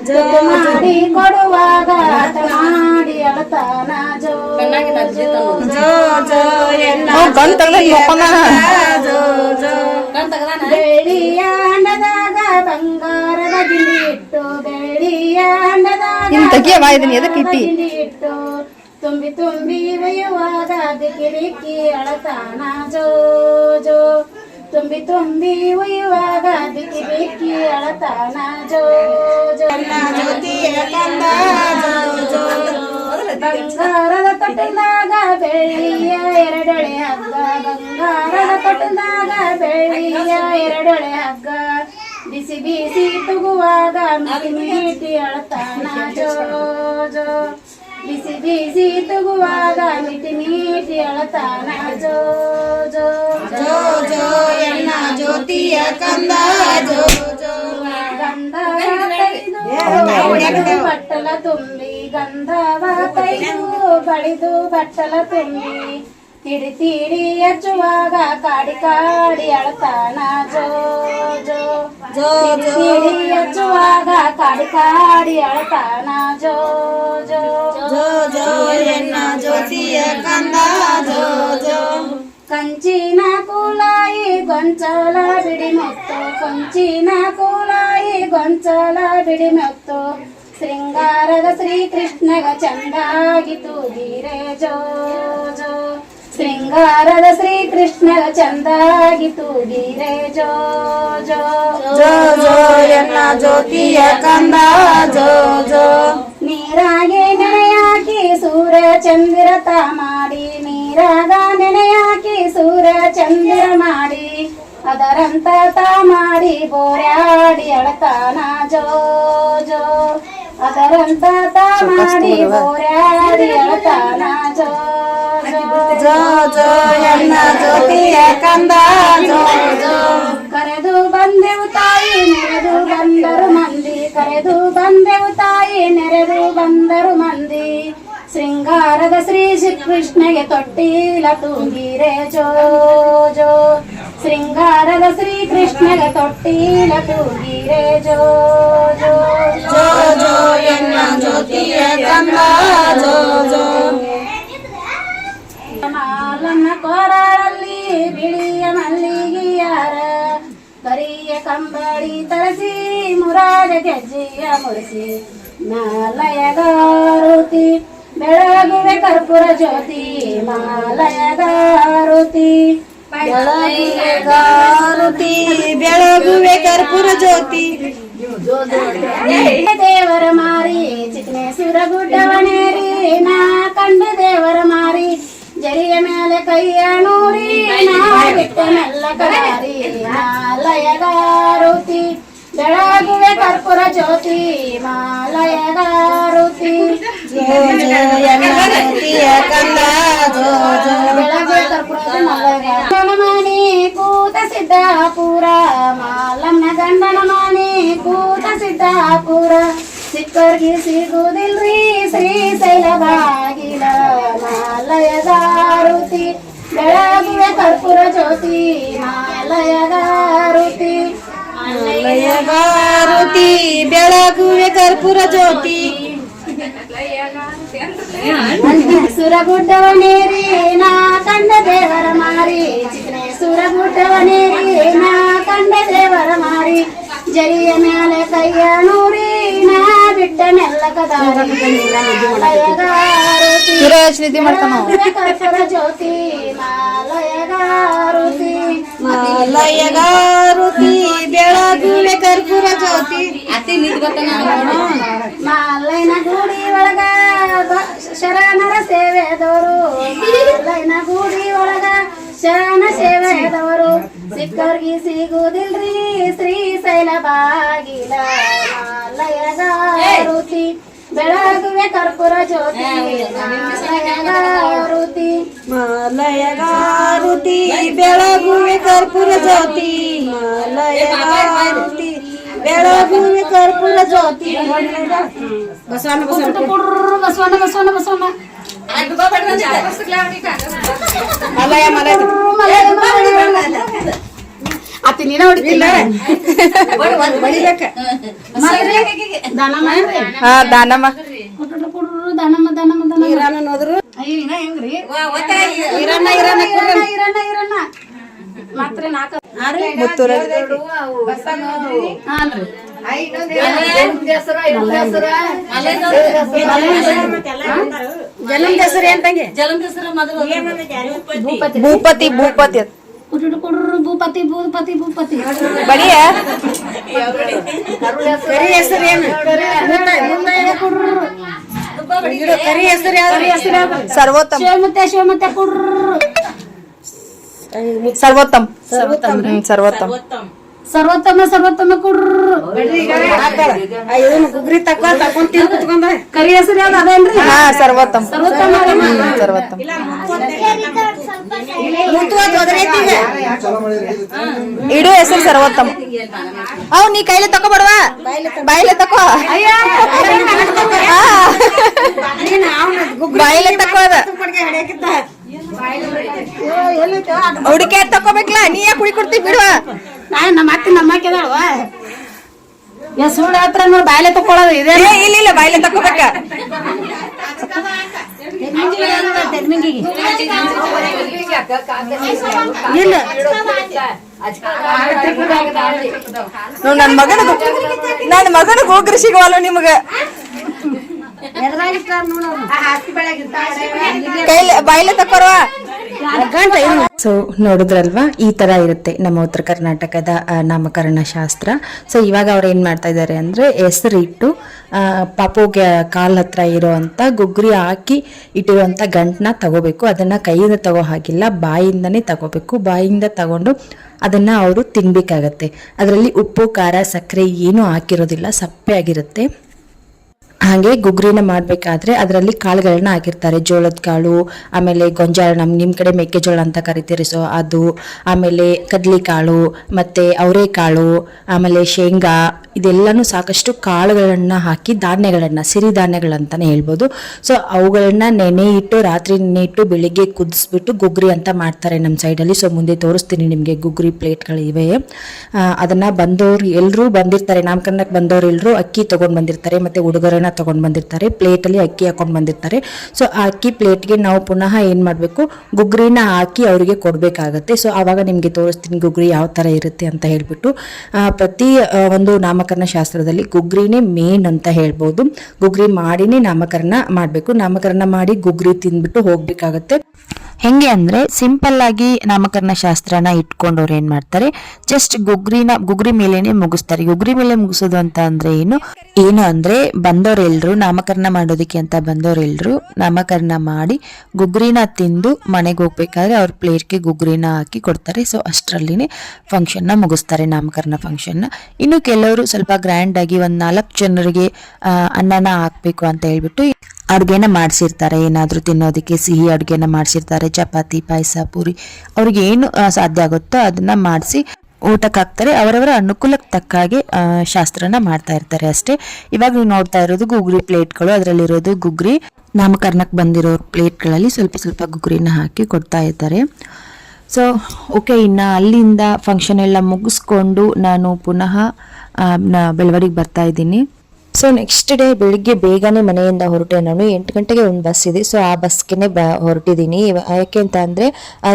ತುತ್ತು ಮಾಡಿ ಕೊಡುವಾಗ ಮಾಡಿ ಅಳತಾನ ಜೋ ಜೋ ಜೋ ಎಲ್ಲ ಬೆಳ್ಳಿಯ ಅಂಡದಾಗ ಬಂಗಾರದ ಗಿಂಡಿ ಇಟ್ಟು ಬೆಳ್ಳಿಯ ಅಂಡದಾಗ ಗಿಂಡಿ ಇಟ್ಟು ತುಂಬಿ ತುಂಬಿ ಒಯ್ಯುವಾಗ ದಿಕ್ಕಿ ದಿಕ್ಕಿ ಅಳತಾನ ಜೋ ಜೋ ತುಂಬಿ ತುಂಬಿ ಒಯ್ಯುವಾಗ ದಿಕ್ಕಿ ದಿಕ್ಕಿ ಅಳತಾನ ಜೋ ಜೋ ಜ್ಯೋತಿಯ ಕಂದ ಜೋ ಜೋ ಬಂಗಾರದ ತೊಟ್ಟಿಲಾಗ ಬೆಳ್ಳಿಯ ಎರಡೊಳೆ ಹಗ್ಗ ಬಂಗಾರದ ತೊಟ್ಟಿಲಾಗ ಬೆಳ್ಳಿಯ ಎರಡೊಳೆ ಹಗ್ಗ ಬಿಸಿ ಬಿಸಿ ತುಗುವಾಗ ಮಿಟಿ ಮಿಟಿ ಅಳತಾನ ಜೋ ಜೋ ಬಿಸಿ ಬಿಸಿ ತುಗುವಾಗ ಮಿಟಿ ಮಿಟಿ ಅಳತಾನ ಜೋ ಜೋ ಜೋ ಜೋ ಎನ್ನ ಜ್ಯೋತಿಯ ಕಂದ ಜೋ ಜೋ ಗಂಧವ ಬಟ್ಟಲ ತುಂಬಿ ಗಂಧವ ತೈದು ಬಳಿದು ಬಟ್ಟಲ ತುಂಬಿ ತಿಡಿ ತಿಡಿ ಹಚ್ಚುವಾಗ ಕಾಡಿ ಕಾಡಿ ಅಳತಾನ ಜೋ ಜೋ ಜೋ ತಿಡಿ ಹಚ್ಚುವಾಗ ಕಾಡಿ ಕಾಡಿ ಅಳತಾನ ಜೋ ಜೋ ಜೋ ಜೋ ಎನ್ನ ಜ್ಯೋತಿಯ ಕಂದ ಜೋ ಜೋ ಕಂಚಿನ ಕೂಲಾಯಿ ಗೊಂಚಲ ಬಿಡಿ ಮುತ್ತು ಕಂಚಿನ ಕೂಲಾಯಿ ಗೊಂಚಲ ಬಿಡಿ ಮುತ್ತು ಶೃಂಗಾರದ ಶ್ರೀಕೃಷ್ಣಗ ಚಂದಾಗಿ ತೂಗಿರೆ ಜೋ ಜೋ ಶೃಂಗಾರದ ಶ್ರೀಕೃಷ್ಣಗ ಚಂದಾಗಿ ತೂಗಿರೆ ಜೋ ಜೋ ಜೋ ಜೋ ಎನ್ನ ಜ್ಯೋತಿಯ ಕಂದ ಜೋ ಜೋ ನೀರಾಗೆ ನೆನೆಯಾಕಿ ಸೂರ್ಯ ಚಂದಿರತ ಮಾಡಿ ನೀರಾಗ ನೆನೆಯಾಕಿ ಸೂರ್ಯ ಚಂದಿರ ಮಾಡಿ ಅದರಂತ ತಾ ಮಾಡಿ ಬೋರ್ಯಾಡಿ ಅಳತಾನ ಜೋ ಜೋ ಅದರಂತ ತಾ ಮಾಡಿ ಬೋರ್ಯಾಡಿ ಅಳತಾನ ಜೋ ಜೋ ಜೋ ಎನ್ನ ಜ್ಯೋತಿಯ ಕಂದ ಜೋ ಜೋ ಕರೆದು ಬಂದೆವು ತಾಯಿ ನೆರೆದು ಬಂದರು ಮಂದಿ ಕರೆದು ಬಂದೆವು ತಾಯಿ ನೆರೆದು ಬಂದರು ಮಂದಿ ಶೃಂಗಾರದ ಶ್ರೀ ಕೃಷ್ಣಗೆ ತೊಟ್ಟಿಲ ತೂಗಿರೆ ಜೋ ಜೋ ಶೃಂಗಾರದ ಶ್ರೀ ಕೃಷ್ಣಗೆ ತೊಟ್ಟಿಲ ತೂಗಿರೆ ಜೋ ಜೋ ಜೋ ಜೋ ಎನ್ನ ಜ್ಯೋತಿಯ ಕಂದ ಜೋ ಜೋ ಮಾಲನ್ನ ಕೊರಳಲ್ಲಿ ಬಿಳಿಯ ಮಲ್ಲಿಗೆಯಾರ ಕರಿಯ ಕಂಬಳಿ ತಳಸಿ ಮುರಾರ ಗೆಜ್ಜೆಯ ಮುರಿಸಿ ಮಾಲಯಗಾರುತಿ ಬೆಳಗುವೆ ಕರ್ಪೂರ ಜ್ಯೋತಿ ಮಾಲಯಗಾರುತಿ ಬೆಳಗುವೆ ಬೆಳಗುವೆ ಕರ್ಪೂರ ಜ್ಯೋತಿ ದೇವರ ಮಾರಿ ಚಿಕ್ಕನೇಶ್ವರ ಗುಡ್ಡವನೇರಿ ನಾ ಕಂಡ ದೇವರ ಮಾರಿ ಜರಿಯ ಮೇಲೆ ಕೈಯ ನೂರಿ ನಾ ಬಿಟ್ಟ ಮೆಲ್ಲ ಕರಾರಿ ಮಾಲಯಗಾರುತಿ ಬೆಳಗುವೆ ಕರ್ಪೂರ ಜ್ಯೋತಿ ಮಾಲಯಗಾರುತಿ ಬೆಳಗುವೆ ಕರ್ಪೂರ ಗಂಡನ ಮನೆ ಕೂತ ಸಿದ್ದಾಪುರ ಮಾಲಮ್ಮ ಗಂಡನ ಮನೆ ಕೂತ ಸಿದ್ದಾಪುರ ಸಿಕ್ಕರ್ಗಿ ಸಿಗುದಿಲ್ರಿ ಶ್ರೀಶೈಲ ಬಾಗಿಲ ಮಾಲಯದಾರುತಿ ಬೆಳಗುವೆ ಕರ್ಪೂರ ಜ್ಯೋತಿ ಮಾಲಯದಾರುತಿ ಮಾಲಯಗಾರುತಿ ಬೆಳಗುವೆ ಕರ್ಪೂರ ಜ್ಯೋತಿ ಸುರಗುಡ್ಡವನೇರಿ ನಾ ಕಂಡ ದೇವರ ಮಾರಿ ಚಿಕ್ಕನೆ ಸುರಗುಡ್ಡವನೇರಿ ನಾ ಕಂಡ ದೇವರ ಮಾರಿ ಜರಿಯ ಮೇಲೆ ಕೈಯ ನೂರಿ ನಾ ಬಿಟ್ಟ ನೆಲ್ಲಕದಾರಿ ಕರ್ಪೂರ ಜ್ಯೋತಿ ಮಾಲಯಗಾರುತಿ ಮಾಲಯಗಾರುತಿ ಬೆಳಗುವೆ ಕರ್ಪೂರ ಜ್ಯೋತಿ ಮಾಲೈನ ಗುಡಿ ಒಳಗ ಶರಣರ ಸೇವೆದವರು ಮಾಲೈನ ಗುಡಿ ಒಳಗ ಶರಣ ಸೇವೆದವರು ಸಿಕ್ಕರ್ಗಿ ಸಿಗುದಿಲ್ರಿ ಶ್ರೀಶೈಲ ಬಾಗಿಲ ಮಾಲಯಗಾರುತಿ ಬೆಳಗುವೆ ಕರ್ಪೂರ ಜ್ಯೋತಿ ಮಾಲಯಗಾರುತಿ ಮಾಲಯಗಾರುತಿ ಬೆಳಗುವೆ ಕರ್ಪೂರ ಜ್ಯೋತಿ ಮಾಲಯಗಾರುತಿ ಬೆಳಗುವೆ ಕರ್ಪೂರ ಜ್ಯೋತಿ ಬಸವಣ್ಣ ಬಸವಣ್ಣ ಬಸವಣ್ಣ ಬಸವಣ್ಣ ಅತ್ತಿ ನೀನ ಹೊಡಿತಿಲ್ಲ ದಾನಮ್ಮ ದನಮ್ಮ ದನಮ್ಮ ದನಮ್ಮ ನೋದ್ರು ಇನ್ನ ಹೆಂಗ್ರಿ ಇರಣ್ಣ ಇರಣ್ಣ ಇರಣ್ಣ ಇರಣ್ಣ ಮಾತ್ರ ನಾಲ್ಕು ಮುತ್ತೂರ ಹಾನ್ರಿ ಜಲಂ ಹೆಸರು ಏನ್ ತಂಗಿ ಭೂಪತಿ ಭೂಪತಿ ಕುಡ್ರು ಭೂಪತಿ ಭೂಪತಿ ಭೂಪತಿ ಬಡಿಯ ಕರಿ ಹೆಸರು ಏನು ಕರಿ ಹೆಸರು ಯಾವ್ದು ಸರ್ವೋತ್ತಮ್ ಶಿವಮತ್ತೆ ಶಿವಮತ್ತೆ ಕುಡ್ರು ಸರ್ವೋತ್ತಮ್ ಸರ್ವೋತ್ತಮ್ ಸರ್ವೋತ್ತಮ ಸರ್ವೋತ್ತಮ ಕುಡ್ರು ಗುಗ್ರಿ ತಕೊಂಡ್ ತಿಂದು ಕುತ್ಕೊಂಡ ಕರಿ ಹೆಸರು ಯಾವ್ದು ಅದೇನ್ರಿ ಹಾ ಸರ್ವೋತ್ತಮ್ ಸರ್ವೋತ್ತಮ ಸರ್ವೋತ್ತಮ್ ಇಡು ಹೆಸರು ಸರ್ವೋತ್ತಮ್ ಅವ್ ನೀ ಕೈಲಿ ತಕೋಬಾರ್ವ ಬಾಯಿಲೆ ತಕೋ ಬಾಯಿಲೆ ತಕೋ ಅದ ಹುಡುಕೆ ತಕೋಬೇಕಲ್ಲ ನೀ ಯಾಕೆ ಹುಡಿ ಕೊಡ್ತೀವಿ ಬಿಡುವ ನಮ್ಮ ಅತ್ತಿ ನಮ್ಮ ಹಾಕಿದಾಳವ ಸುಳ್ಳು ಹತ್ರ ನೋಡಿ ಬಾಯ್ಲೆ ತಕೊಳ್ಳೋದು ಇದೆ ಇಲ್ಲ ಇಲ್ಲ ಬಾಯಿಲೆ ತಕೋಬೇಕ ಇಲ್ಲ ನನ್ನ ಮಗನ ಹೋಗ್ರಿ ಸಿಗವಲ್ಲ ನಿಮಗ ಕೈಲಿ ಬಾಯಿಲೆ ತಕೋರ್ವ ಸೊ ನೋಡಿದ್ರಲ್ವಾ ಈ ತರ ಇರುತ್ತೆ ನಮ್ಮ ಉತ್ತರ ಕರ್ನಾಟಕದ ನಾಮಕರಣ ಶಾಸ್ತ್ರ. ಸೊ ಇವಾಗ ಅವ್ರು ಏನ್ ಮಾಡ್ತಾ ಇದ್ದಾರೆ ಅಂದ್ರೆ ಹೆಸರಿಟ್ಟು ಪಾಪುಗೆ ಕಾಲ್ ಹತ್ರ ಇರೋವಂಥ ಗುಗ್ರಿ ಹಾಕಿ ಇಟ್ಟಿರುವಂಥ ಗಂಟನ್ನ ತಗೋಬೇಕು. ಅದನ್ನ ಕೈಯಿಂದ ತಗೋ ಹಾಗಿಲ್ಲ, ಬಾಯಿಂದನೇ ತಗೋಬೇಕು. ಬಾಯಿಂದ ತಗೊಂಡು ಅದನ್ನ ಅವರು ತಿನ್ಬೇಕಾಗತ್ತೆ. ಅದರಲ್ಲಿ ಉಪ್ಪು ಖಾರ ಸಕ್ಕರೆ ಏನೂ ಹಾಕಿರೋದಿಲ್ಲ, ಸಪ್ಪೆ ಆಗಿರುತ್ತೆ. ಹಾಗೆ ಗುಗ್ರಿನ ಮಾಡಬೇಕಾದ್ರೆ ಅದರಲ್ಲಿ ಕಾಳುಗಳನ್ನ ಹಾಕಿರ್ತಾರೆ. ಜೋಳದ ಕಾಳು, ಆಮೇಲೆ ಗೊಂಜಾಳ, ನಿಮ್ಮ ಕಡೆ ಮೆಕ್ಕೆಜೋಳ ಅಂತ ಕರಿತೀರಿ, ಸೊ ಅದು, ಆಮೇಲೆ ಕಡ್ಲಿ ಕಾಳು, ಮತ್ತು ಅವರೆಕಾಳು, ಆಮೇಲೆ ಶೇಂಗಾ, ಇದೆಲ್ಲನೂ ಸಾಕಷ್ಟು ಕಾಳುಗಳನ್ನ ಹಾಕಿ ಧಾನ್ಯಗಳನ್ನು, ಸಿರಿಧಾನ್ಯಗಳಂತಾನೆ ಹೇಳ್ಬೋದು. ಸೊ ಅವುಗಳನ್ನ ನೆನೆ ಇಟ್ಟು, ರಾತ್ರಿ ನೆನೆ ಇಟ್ಟು, ಬೆಳಿಗ್ಗೆ ಕುದಿಸ್ಬಿಟ್ಟು ಗುಗ್ರಿ ಅಂತ ಮಾಡ್ತಾರೆ ನಮ್ಮ ಸೈಡಲ್ಲಿ. ಸೊ ಮುಂದೆ ತೋರಿಸ್ತೀನಿ ನಿಮಗೆ ಗುಗ್ರಿ ಪ್ಲೇಟ್ಗಳಿವೆ. ಅದನ್ನು ಬಂದವರು ಎಲ್ಲರೂ ಬಂದಿರ್ತಾರೆ, ನಾಮಕರಣಕ್ಕೆ ಬಂದವರು ಎಲ್ಲರೂ ಅಕ್ಕಿ ತೊಗೊಂಡು ಬಂದಿರ್ತಾರೆ, ಮತ್ತು ಉಡುಗೊರೆನ ತೊಗೊಂಡು ಬಂದಿರ್ತಾರೆ. ಪ್ಲೇಟಲ್ಲಿ ಅಕ್ಕಿ ಹಾಕೊಂಡು ಬಂದಿರ್ತಾರೆ. ಸೊ ಆ ಅಕ್ಕಿ ಪ್ಲೇಟ್ಗೆ ನಾವು ಪುನಃ ಏನು ಮಾಡಬೇಕು, ಗುಗ್ರಿನ ಹಾಕಿ ಅವರಿಗೆ ಕೊಡಬೇಕಾಗತ್ತೆ. ಸೊ ಆವಾಗ ನಿಮಗೆ ತೋರಿಸ್ತೀನಿ ಗುಗ್ರಿ ಯಾವ ಥರ ಇರುತ್ತೆ ಅಂತ ಹೇಳ್ಬಿಟ್ಟು. ಪ್ರತಿ ಒಂದು ನಾಮಕರಣ ಶಾಸ್ತ್ರದಲ್ಲಿ ಗುಗ್ರಿನೇ ಮೇನ್ ಅಂತ ಹೇಳ್ಬೋದು. ಗುಗ್ರಿ ಮಾಡಿನೇ ನಾಮಕರಣ ಮಾಡಬೇಕು. ನಾಮಕರಣ ಮಾಡಿ ಗುಗ್ರಿ ತಿಂದ್ಬಿಟ್ಟು ಹೋಗ್ಬೇಕಾಗತ್ತೆ. ಹೆಂಗೆ ಅಂದರೆ ಸಿಂಪಲ್ ಆಗಿ ನಾಮಕರಣ ಶಾಸ್ತ್ರನ ಇಟ್ಕೊಂಡವ್ರು ಏನು ಮಾಡ್ತಾರೆ, ಜಸ್ಟ್ ಗುಗ್ರಿ ಮೇಲೇನೆ ಮುಗಿಸ್ತಾರೆ. ಗುಗ್ರಿ ಮೇಲೆ ಮುಗಿಸೋದು ಅಂತ ಅಂದರೆ ಏನು ಅಂದರೆ ಬಂದವರೆಲ್ಲರೂ ನಾಮಕರಣ ಮಾಡೋದಕ್ಕೆ ಅಂತ ಬಂದವರೆಲ್ಲರೂ ನಾಮಕರಣ ಮಾಡಿ ಗುಗ್ರಿನ ತಿಂದು ಮನೆಗೆ ಹೋಗ್ಬೇಕಾದ್ರೆ ಅವ್ರ ಪ್ಲೇಟ್ಗೆ ಗುಗ್ರಿನ ಹಾಕಿ ಕೊಡ್ತಾರೆ. ಸೊ ಅಷ್ಟರಲ್ಲಿನೇ ಫಂಕ್ಷನ್ನ ಮುಗಿಸ್ತಾರೆ, ನಾಮಕರಣ ಫಂಕ್ಷನ್ನ. ಇನ್ನು ಕೆಲವರು ಸ್ವಲ್ಪ ಗ್ರ್ಯಾಂಡಾಗಿ ಒಂದು 4 ಜನರಿಗೆ ಅನ್ನನ ಹಾಕಬೇಕು ಅಂತ ಹೇಳ್ಬಿಟ್ಟು ಅಡುಗೆನ ಮಾಡಿಸಿರ್ತಾರೆ. ಏನಾದರೂ ತಿನ್ನೋದಕ್ಕೆ ಸಿಹಿ ಅಡುಗೆನ ಮಾಡಿಸಿರ್ತಾರೆ, ಚಪಾತಿ, ಪಾಯಸ, ಪೂರಿ, ಅವ್ರಿಗೆ ಏನು ಸಾಧ್ಯ ಆಗುತ್ತೋ ಅದನ್ನ ಮಾಡಿಸಿ ಊಟಕ್ಕೆ ಹಾಕ್ತಾರೆ. ಅವರವರ ಅನುಕೂಲಕ್ಕೆ ತಕ್ಕ ಹಾಗೆ ಶಾಸ್ತ್ರನ ಮಾಡ್ತಾ ಇರ್ತಾರೆ ಅಷ್ಟೇ. ಇವಾಗ ನೀವು ನೋಡ್ತಾ ಇರೋದು ಗುಗ್ರಿ ಪ್ಲೇಟ್ಗಳು, ಅದರಲ್ಲಿರೋದು ಗುಗ್ರಿ ನಾಮಕರಣಕ್ಕೆ ಬಂದಿರೋ ಪ್ಲೇಟ್ಗಳಲ್ಲಿ ಸ್ವಲ್ಪ ಸ್ವಲ್ಪ ಗುಗ್ರಿನ ಹಾಕಿ ಕೊಡ್ತಾ ಇದ್ದಾರೆ. ಸೊ ಓಕೆ, ಇನ್ನು ಅಲ್ಲಿಂದ ಫಂಕ್ಷನ್ ಎಲ್ಲ ಮುಗಿಸ್ಕೊಂಡು ನಾನು ಪುನಃ ಬೆಳವಡಿಗೆ ಬರ್ತಾ ಇದ್ದೀನಿ. ಸೊ ನೆಕ್ಸ್ಟ್ ಡೇ ಬೆಳಿಗ್ಗೆ ಬೇಗನೆ ಮನೆಯಿಂದ ಹೊರಟೆ ನಾನು. 8 ಗಂಟೆಗೆ ಒಂದು ಬಸ್ ಇದೆ. ಸೊ ಆ ಬಸ್ಗೆ ಹೊರಟಿದ್ದೀನಿ. ಯಾಕೆ ಅಂತ ಅಂದರೆ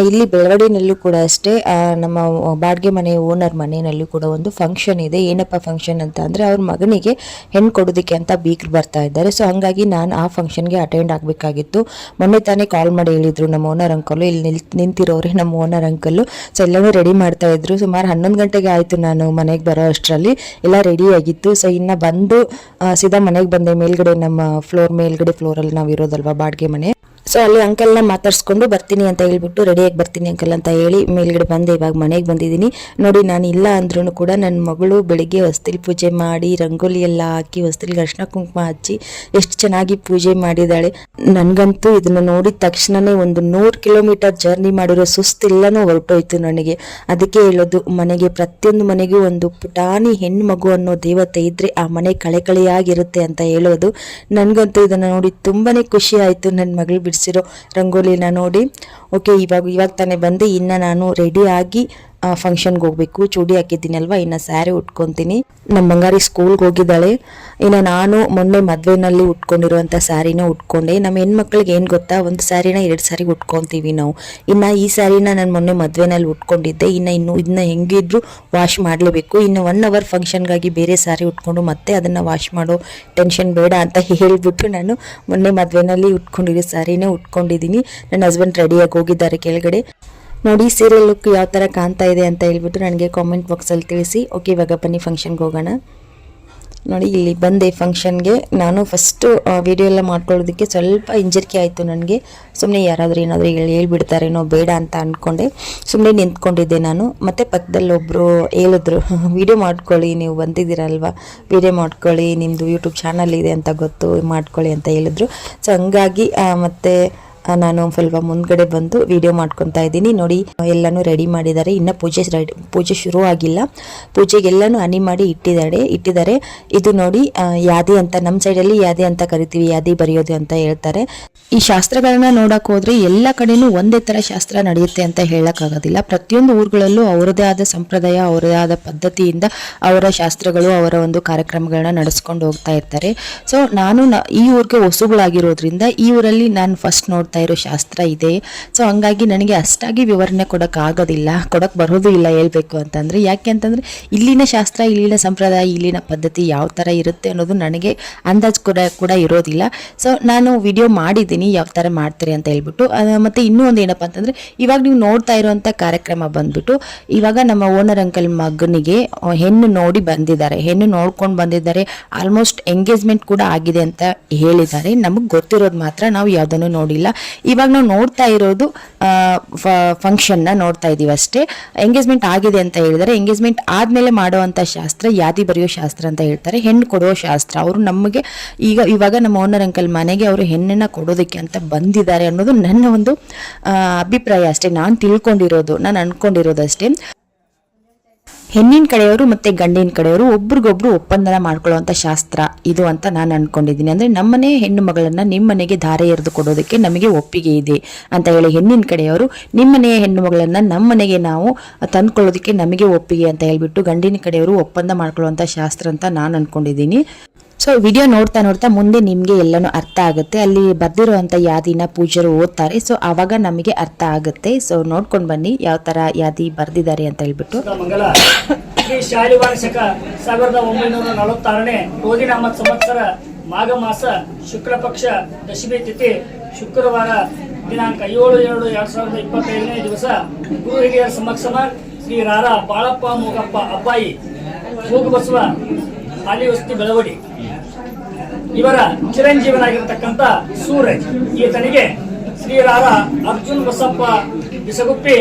ಇಲ್ಲಿ ಬೆಳವಡಿನಲ್ಲೂ ಕೂಡ ಅಷ್ಟೇ ನಮ್ಮ ಬಾಡಿಗೆ ಮನೆ ಓನರ್ ಮನೆಯಲ್ಲೂ ಕೂಡ ಒಂದು ಫಂಕ್ಷನ್ ಇದೆ. ಏನಪ್ಪ ಫಂಕ್ಷನ್ ಅಂತ ಅಂದರೆ ಅವ್ರ ಮಗನಿಗೆ ಹೆಣ್ಣು ಕೊಡೋದಕ್ಕೆ ಅಂತ ಬೀಗ್ರು ಬರ್ತಾ ಇದ್ದಾರೆ. ಸೊ ಹಾಗಾಗಿ ನಾನು ಆ ಫಂಕ್ಷನ್ಗೆ ಅಟೆಂಡ್ ಆಗಬೇಕಾಗಿತ್ತು. ಮೊನ್ನೆ ತಾನೇ ಕಾಲ್ ಮಾಡಿ ಹೇಳಿದರು ನಮ್ಮ ಓನರ್ ಅಂಕಲು, ಇಲ್ಲಿ ನಿಂತಿರೋರೆ ನಮ್ಮ ಓನರ್ ಅಂಕಲ್ಲು. ಸೊ ಎಲ್ಲನೂ ರೆಡಿ ಮಾಡ್ತಾ ಇದ್ರು. ಸುಮಾರು 11 ಗಂಟೆಗೆ ಆಯಿತು ನಾನು ಮನೆಗೆ ಬರೋ ಅಷ್ಟರಲ್ಲಿ, ಎಲ್ಲ ರೆಡಿ ಆಗಿತ್ತು. ಸೊ ಇನ್ನು ಬಂದು ಸೀದಾ ಮನೆಗೆ ಬಂದೆ. ಮೇಲ್ಗಡೆ ನಮ್ಮ ಮೇಲ್ಗಡೆ ಫ್ಲೋರಲ್ಲಿ ನಾವು ಇರೋದಲ್ವಾ ಬಾಡಿಗೆ ಮನೆ. ಸೊ ಅಲ್ಲಿ ಅಂಕಲ್ನ ಮಾತಾಡ್ಸ್ಕೊಂಡು ಬರ್ತೀನಿ ಅಂತ ಹೇಳ್ಬಿಟ್ಟು ರೆಡಿಯಾಗಿ ಬರ್ತೀನಿ ಅಂಕಲ್ ಅಂತ ಹೇಳಿ ಮೇಲ್ಗಡೆ ಬಂದೆ. ಇವಾಗ ಮನೆಗೆ ಬಂದಿದ್ದೀನಿ. ನೋಡಿ, ನಾನು ಇಲ್ಲ ಅಂದ್ರೂ ಕೂಡ ನನ್ನ ಮಗಳು ಬೆಳಿಗ್ಗೆ ಹೊಸ್ತಿಲ್ ಪೂಜೆ ಮಾಡಿ ರಂಗೋಲಿ ಎಲ್ಲ ಹಾಕಿ ಹೊಸ್ತಿಲ್ಗೆ ಅರ್ಶಿನ ಕುಂಕುಮ ಹಚ್ಚಿ ಎಷ್ಟು ಚೆನ್ನಾಗಿ ಪೂಜೆ ಮಾಡಿದ್ದಾಳೆ. ನನಗಂತೂ ಇದನ್ನು ನೋಡಿದ ತಕ್ಷಣನೇ ಒಂದು 100 ಕಿಲೋಮೀಟರ್ ಜರ್ನಿ ಮಾಡಿರೋ ಸುಸ್ತಿಲ್ಲನೂ ಹೊರಟೋಯ್ತು ನನಗೆ. ಅದಕ್ಕೆ ಹೇಳೋದು, ಮನೆಗೆ ಪ್ರತಿಯೊಂದು ಮನೆಗೂ ಒಂದು ಪುಟಾಣಿ ಹೆಣ್ಣು ಮಗು ಅನ್ನೋ ದೇವತೆ ಇದ್ರೆ ಆ ಮನೆ ಕಳೆಕಳೆಯಾಗಿರುತ್ತೆ ಅಂತ ಹೇಳೋದು. ನನಗಂತೂ ಇದನ್ನು ನೋಡಿ ತುಂಬಾನೇ ಖುಷಿ ಆಯಿತು. ನನ್ನ ಮಗಳು ಬಿಡಿಸಿರೋ ರಂಗೋಲಿನ ನೋಡಿ. ಓಕೆ, ಇವಾಗ ತಾನೇ ಬಂದು ಇನ್ನು ನಾನು ರೆಡಿ ಆಗಿ ಫಂಕ್ಷನ್ಗೆ ಹೋಗ್ಬೇಕು. ಚೂಡಿ ಹಾಕಿದ್ದೀನಲ್ವ, ಇನ್ನು ಸ್ಯಾರಿ ಉಟ್ಕೊತೀನಿ. ನಮ್ಮ ಬಂಗಾರಿ ಸ್ಕೂಲ್ಗೆ ಹೋಗಿದ್ದಾಳೆ. ಇನ್ನು ನಾನು ಮೊನ್ನೆ ಮದುವೆನಲ್ಲಿ ಉಟ್ಕೊಂಡಿರುವಂಥ ಸ್ಯಾರಿನ ಉಟ್ಕೊಂಡೆ. ನಮ್ಮ ಹೆಣ್ಮಕ್ಳಿಗೆ ಏನು ಗೊತ್ತಾ, ಒಂದು ಸ್ಯಾರಿನ 2 ಸಾರಿ ಉಟ್ಕೊತೀವಿ ನಾವು. ಇನ್ನು ಈ ಸ್ಯಾರಿನ ನಾನು ಮೊನ್ನೆ ಮದುವೆನಲ್ಲಿ ಉಟ್ಕೊಂಡಿದ್ದೆ. ಇದನ್ನ ಹೆಂಗಿದ್ರು ವಾಶ್ ಮಾಡಲೇಬೇಕು. ಇನ್ನು 1 ಅವರ್ ಫಂಕ್ಷನ್ಗಾಗಿ ಬೇರೆ ಸ್ಯಾರಿ ಉಟ್ಕೊಂಡು ಮತ್ತೆ ಅದನ್ನು ವಾಶ್ ಮಾಡೋ ಟೆನ್ಷನ್ ಬೇಡ ಅಂತ ಹೇಳಿಬಿಟ್ಟು ನಾನು ಮೊನ್ನೆ ಮದುವೆನಲ್ಲಿ ಉಟ್ಕೊಂಡಿರೋ ಸ್ಯಾರಿನೇ ಉಟ್ಕೊಂಡಿದ್ದೀನಿ. ನನ್ನ ಹಸ್ಬೆಂಡ್ ರೆಡಿಯಾಗಿ ಹೋಗಿದ್ದಾರೆ ಕೆಳಗಡೆ. ನೋಡಿ ಸೀರೆ ಲುಕ್ ಯಾವ ಥರ ಕಾಣ್ತಾ ಇದೆ ಅಂತ ಹೇಳ್ಬಿಟ್ಟು ನನಗೆ ಕಾಮೆಂಟ್ ಬಾಕ್ಸಲ್ಲಿ ತಿಳಿಸಿ. ಓಕೆ, ಇವಾಗ ಬನ್ನಿ ಫಂಕ್ಷನ್ಗೆ ಹೋಗೋಣ. ನೋಡಿ, ಇಲ್ಲಿ ಬಂದೆ ಫಂಕ್ಷನ್ಗೆ. ನಾನು ಫಸ್ಟು ವಿಡಿಯೋ ಎಲ್ಲ ಮಾಡ್ಕೊಳ್ಳೋದಕ್ಕೆ ಸ್ವಲ್ಪ ಹಿಂಜರಿಕೆ ಆಯಿತು ನನಗೆ. ಸುಮ್ಮನೆ ಯಾರಾದರೂ ಏನಾದರೂ ಹೇಳ್ಬಿಡ್ತಾರೇನೋ ಬೇಡ ಅಂತ ಅಂದ್ಕೊಂಡೆ ಸುಮ್ಮನೆ ನಿಂತ್ಕೊಂಡಿದ್ದೆ ನಾನು. ಮತ್ತು ಪಕ್ಕದಲ್ಲಿ ಒಬ್ಬರು ಹೇಳಿದ್ರು, ವಿಡಿಯೋ ಮಾಡ್ಕೊಳ್ಳಿ, ನೀವು ಬಂದಿದ್ದೀರಲ್ವ, ವಿಡಿಯೋ ಮಾಡ್ಕೊಳ್ಳಿ, ನಿಮ್ಮದು ಯೂಟ್ಯೂಬ್ ಚಾನಲ್ ಇದೆ ಅಂತ ಗೊತ್ತು, ಮಾಡ್ಕೊಳ್ಳಿ ಅಂತ ಹೇಳಿದ್ರು. ಸೊ ಹಂಗಾಗಿ ಮತ್ತೆ ನಾನು ಸ್ವಲ್ಪ ಮುಂದ್ಗಡೆ ಬಂದು ವಿಡಿಯೋ ಮಾಡ್ಕೊತಾ ಇದ್ದೀನಿ. ನೋಡಿ, ಎಲ್ಲನೂ ರೆಡಿ ಮಾಡಿದ್ದಾರೆ. ಇನ್ನು ಪೂಜೆ ಶುರು ಆಗಿಲ್ಲ. ಪೂಜೆಗೆಲ್ಲನೂ ಹನಿ ಮಾಡಿ ಇಟ್ಟಿದ್ದಾರೆ. ಇದು ನೋಡಿ ಯಾದಿ ಅಂತ, ನಮ್ಮ ಸೈಡಲ್ಲಿ ಯಾದಿ ಅಂತ ಕರಿತೀವಿ, ಯಾದಿ ಬರೆಯೋದು ಅಂತ ಹೇಳ್ತಾರೆ. ಈ ಶಾಸ್ತ್ರಗಳನ್ನ ನೋಡಕ್ ಹೋದ್ರೆ ಎಲ್ಲ ಕಡೆನೂ ಒಂದೇ ತರ ಶಾಸ್ತ್ರ ನಡೆಯುತ್ತೆ ಅಂತ ಹೇಳಕ್ಕಾಗೋದಿಲ್ಲ. ಪ್ರತಿಯೊಂದು ಊರುಗಳಲ್ಲೂ ಅವರದೇ ಆದ ಸಂಪ್ರದಾಯ, ಅವರದೇ ಆದ ಪದ್ಧತಿಯಿಂದ ಅವರ ಶಾಸ್ತ್ರಗಳು, ಅವರ ಒಂದು ಕಾರ್ಯಕ್ರಮಗಳನ್ನ ನಡೆಸ್ಕೊಂಡು ಹೋಗ್ತಾ ಇರ್ತಾರೆ. ಸೊ ನಾನು ಈ ಊರಿಗೆ ಹೊಸಗಳಾಗಿರೋದ್ರಿಂದ ಈ ಊರಲ್ಲಿ ನಾನು ಫಸ್ಟ್ ನೋಡ್ತಾ ಇರೋ ಶಾಸ್ತ್ರ ಇದೆ. ಸೊ ಹಂಗಾಗಿ ನನಗೆ ಅಷ್ಟಾಗಿ ವಿವರಣೆ ಕೊಡಕ್ ಬರೋದು ಇಲ್ಲ ಹೇಳ್ಬೇಕು ಅಂತಂದ್ರೆ. ಯಾಕೆ ಅಂತಂದ್ರೆ ಇಲ್ಲಿನ ಶಾಸ್ತ್ರ, ಇಲ್ಲಿನ ಸಂಪ್ರದಾಯ, ಇಲ್ಲಿನ ಪದ್ಧತಿ ಯಾವ ತರ ಇರುತ್ತೆ ಅನ್ನೋದು ನನಗೆ ಅಂದಾಜು ಕೂಡ ಇರೋದಿಲ್ಲ. ಸೊ ನಾನು ವಿಡಿಯೋ ಮಾಡಿದ್ದೀನಿ ಯಾವ ತರ ಮಾಡ್ತಾರೆ ಅಂತ ಹೇಳ್ಬಿಟ್ಟು. ಮತ್ತೆ ಇನ್ನೂ ಒಂದು ಏನಪ್ಪಾ ಅಂತಂದ್ರೆ, ಇವಾಗ ನೀವು ನೋಡ್ತಾ ಇರುವಂತ ಕಾರ್ಯಕ್ರಮ ಬಂದ್ಬಿಟ್ಟು ಇವಾಗ ನಮ್ಮ ಓನರ್ ಅಂಕಲ್ ಮಗನಿಗೆ ಹೆಣ್ಣು ನೋಡಿ ಬಂದಿದ್ದಾರೆ, ಹೆಣ್ಣು ನೋಡ್ಕೊಂಡು ಬಂದಿದ್ದಾರೆ. ಆಲ್ಮೋಸ್ಟ್ ಎಂಗೇಜ್ಮೆಂಟ್ ಕೂಡ ಆಗಿದೆ ಅಂತ ಹೇಳಿದ್ದಾರೆ. ನಮಗೆ ಗೊತ್ತಿರೋದು ಮಾತ್ರ ನಾವು ಯಾವುದನ್ನು ನೋಡಿಲ್ಲ. ಇವಾಗ ನಾವು ನೋಡ್ತಾ ಇರೋದು ಫಂಕ್ಷನ್ನ ನೋಡ್ತಾ ಇದೀವಿ ಅಷ್ಟೇ. ಎಂಗೇಜ್ಮೆಂಟ್ ಆಗಿದೆ ಅಂತ ಹೇಳಿದರೆ, ಎಂಗೇಜ್ಮೆಂಟ್ ಆದ್ಮೇಲೆ ಮಾಡುವಂತ ಶಾಸ್ತ್ರ ಯಾದಿ ಬರೆಯೋ ಶಾಸ್ತ್ರ ಅಂತ ಹೇಳ್ತಾರೆ, ಹೆಣ್ಣು ಕೊಡೋ ಶಾಸ್ತ್ರ. ಅವರು ನಮಗೆ ಇವಾಗ ನಮ್ಮ ಓನರ್ ಅಂಕಲ್ ಮನೆಗೆ ಅವರು ಹೆಣ್ಣನ್ನ ಕೊಡೋದಕ್ಕೆ ಅಂತ ಬಂದಿದ್ದಾರೆ ಅನ್ನೋದು ನನ್ನ ಒಂದು ಅಭಿಪ್ರಾಯ ಅಷ್ಟೇ. ನಾನು ತಿಳ್ಕೊಂಡಿರೋದು, ನಾನು ಅನ್ಕೊಂಡಿರೋದು ಅಷ್ಟೇ. ಹೆಣ್ಣಿನ ಕಡೆಯವರು ಮತ್ತೆ ಗಂಡಿನ ಕಡೆಯವರು ಒಬ್ರಿಗೊಬ್ರು ಒಪ್ಪಂದನ ಮಾಡ್ಕೊಳ್ಳುವಂತ ಶಾಸ್ತ್ರ ಇದು ಅಂತ ನಾನು ಅನ್ಕೊಂಡಿದ್ದೀನಿ. ಅಂದ್ರೆ ನಮ್ಮನೆ ಹೆಣ್ಣು ಮಗಳನ್ನ ನಿಮ್ಮನೆಗೆ ಧಾರೆ ಎರೆದು ಕೊಡೋದಕ್ಕೆ ನಮಗೆ ಒಪ್ಪಿಗೆ ಇದೆ ಅಂತ ಹೇಳಿ ಹೆಣ್ಣಿನ ಕಡೆಯವರು ನಿಮ್ಮನೆಯ ಹೆಣ್ಣು ಮಗಳನ್ನ ನಮ್ಮನೆಗೆ ನಾವು ತಂದ್ಕೊಳ್ಳೋದಕ್ಕೆ ನಮಗೆ ಒಪ್ಪಿಗೆ ಅಂತ ಹೇಳ್ಬಿಟ್ಟು ಗಂಡಿನ ಕಡೆಯವರು ಒಪ್ಪಂದ ಮಾಡ್ಕೊಳ್ಳುವಂತ ಶಾಸ್ತ್ರ ಅಂತ ನಾನು ಅನ್ಕೊಂಡಿದ್ದೀನಿ. ಸೊ ವಿಡಿಯೋ ನೋಡ್ತಾ ಮುಂದೆ ನಿಮಗೆ ಎಲ್ಲನೂ ಅರ್ಥ ಆಗುತ್ತೆ. ಅಲ್ಲಿ ಬರ್ದಿರುವಂತ ಯಾದಿನ ಪೂಜರು ಓದ್ತಾರೆ. ಸೊ ಆವಾಗ ನಮಗೆ ಅರ್ಥ ಆಗುತ್ತೆ. ಸೊ ನೋಡ್ಕೊಂಡು ಬನ್ನಿ ಯಾವ ತರ ಯಾದಿ ಬರ್ದಿದ್ದಾರೆ ಅಂತ ಹೇಳ್ಬಿಟ್ಟು. ಶ್ರೀ ಶಾಲಿವಾರ ಶಕ 1946ನೇ ರೋಧಿನಾಮತ್ ಸಂವತ್ಸರ ಮಾಘ ಮಾಸ ಶುಕ್ಲ ಪಕ್ಷ ದಶಮಿ ತಿಥಿ ಶುಕ್ರವಾರ ದಿನಾಂಕ 7/7/2025ನೇ ದಿವಸ ಗುರು ಹಿರಿಯರ ಸಮಕ್ಷಮ ಶ್ರೀ ರಾರಾ ಬಾಳಪ್ಪ ಮೂಗಪ್ಪ ಅಬ್ಬಾಯಿ ಮೂಗುಬಸವ ಆಲಿವಸ್ತಿ ಬೆಳವಡಿ ಇವರ ಚಿರಂಜೀವನಾಗಿರ್ತಕ್ಕಂಥ ಸೂರಜ್ ಈತನಿಗೆ ಶ್ರೀ ರಾರಾ ಅರ್ಜುನ್ ಬಸಪ್ಪ ಬಿಸಗುಪ್ಪಿ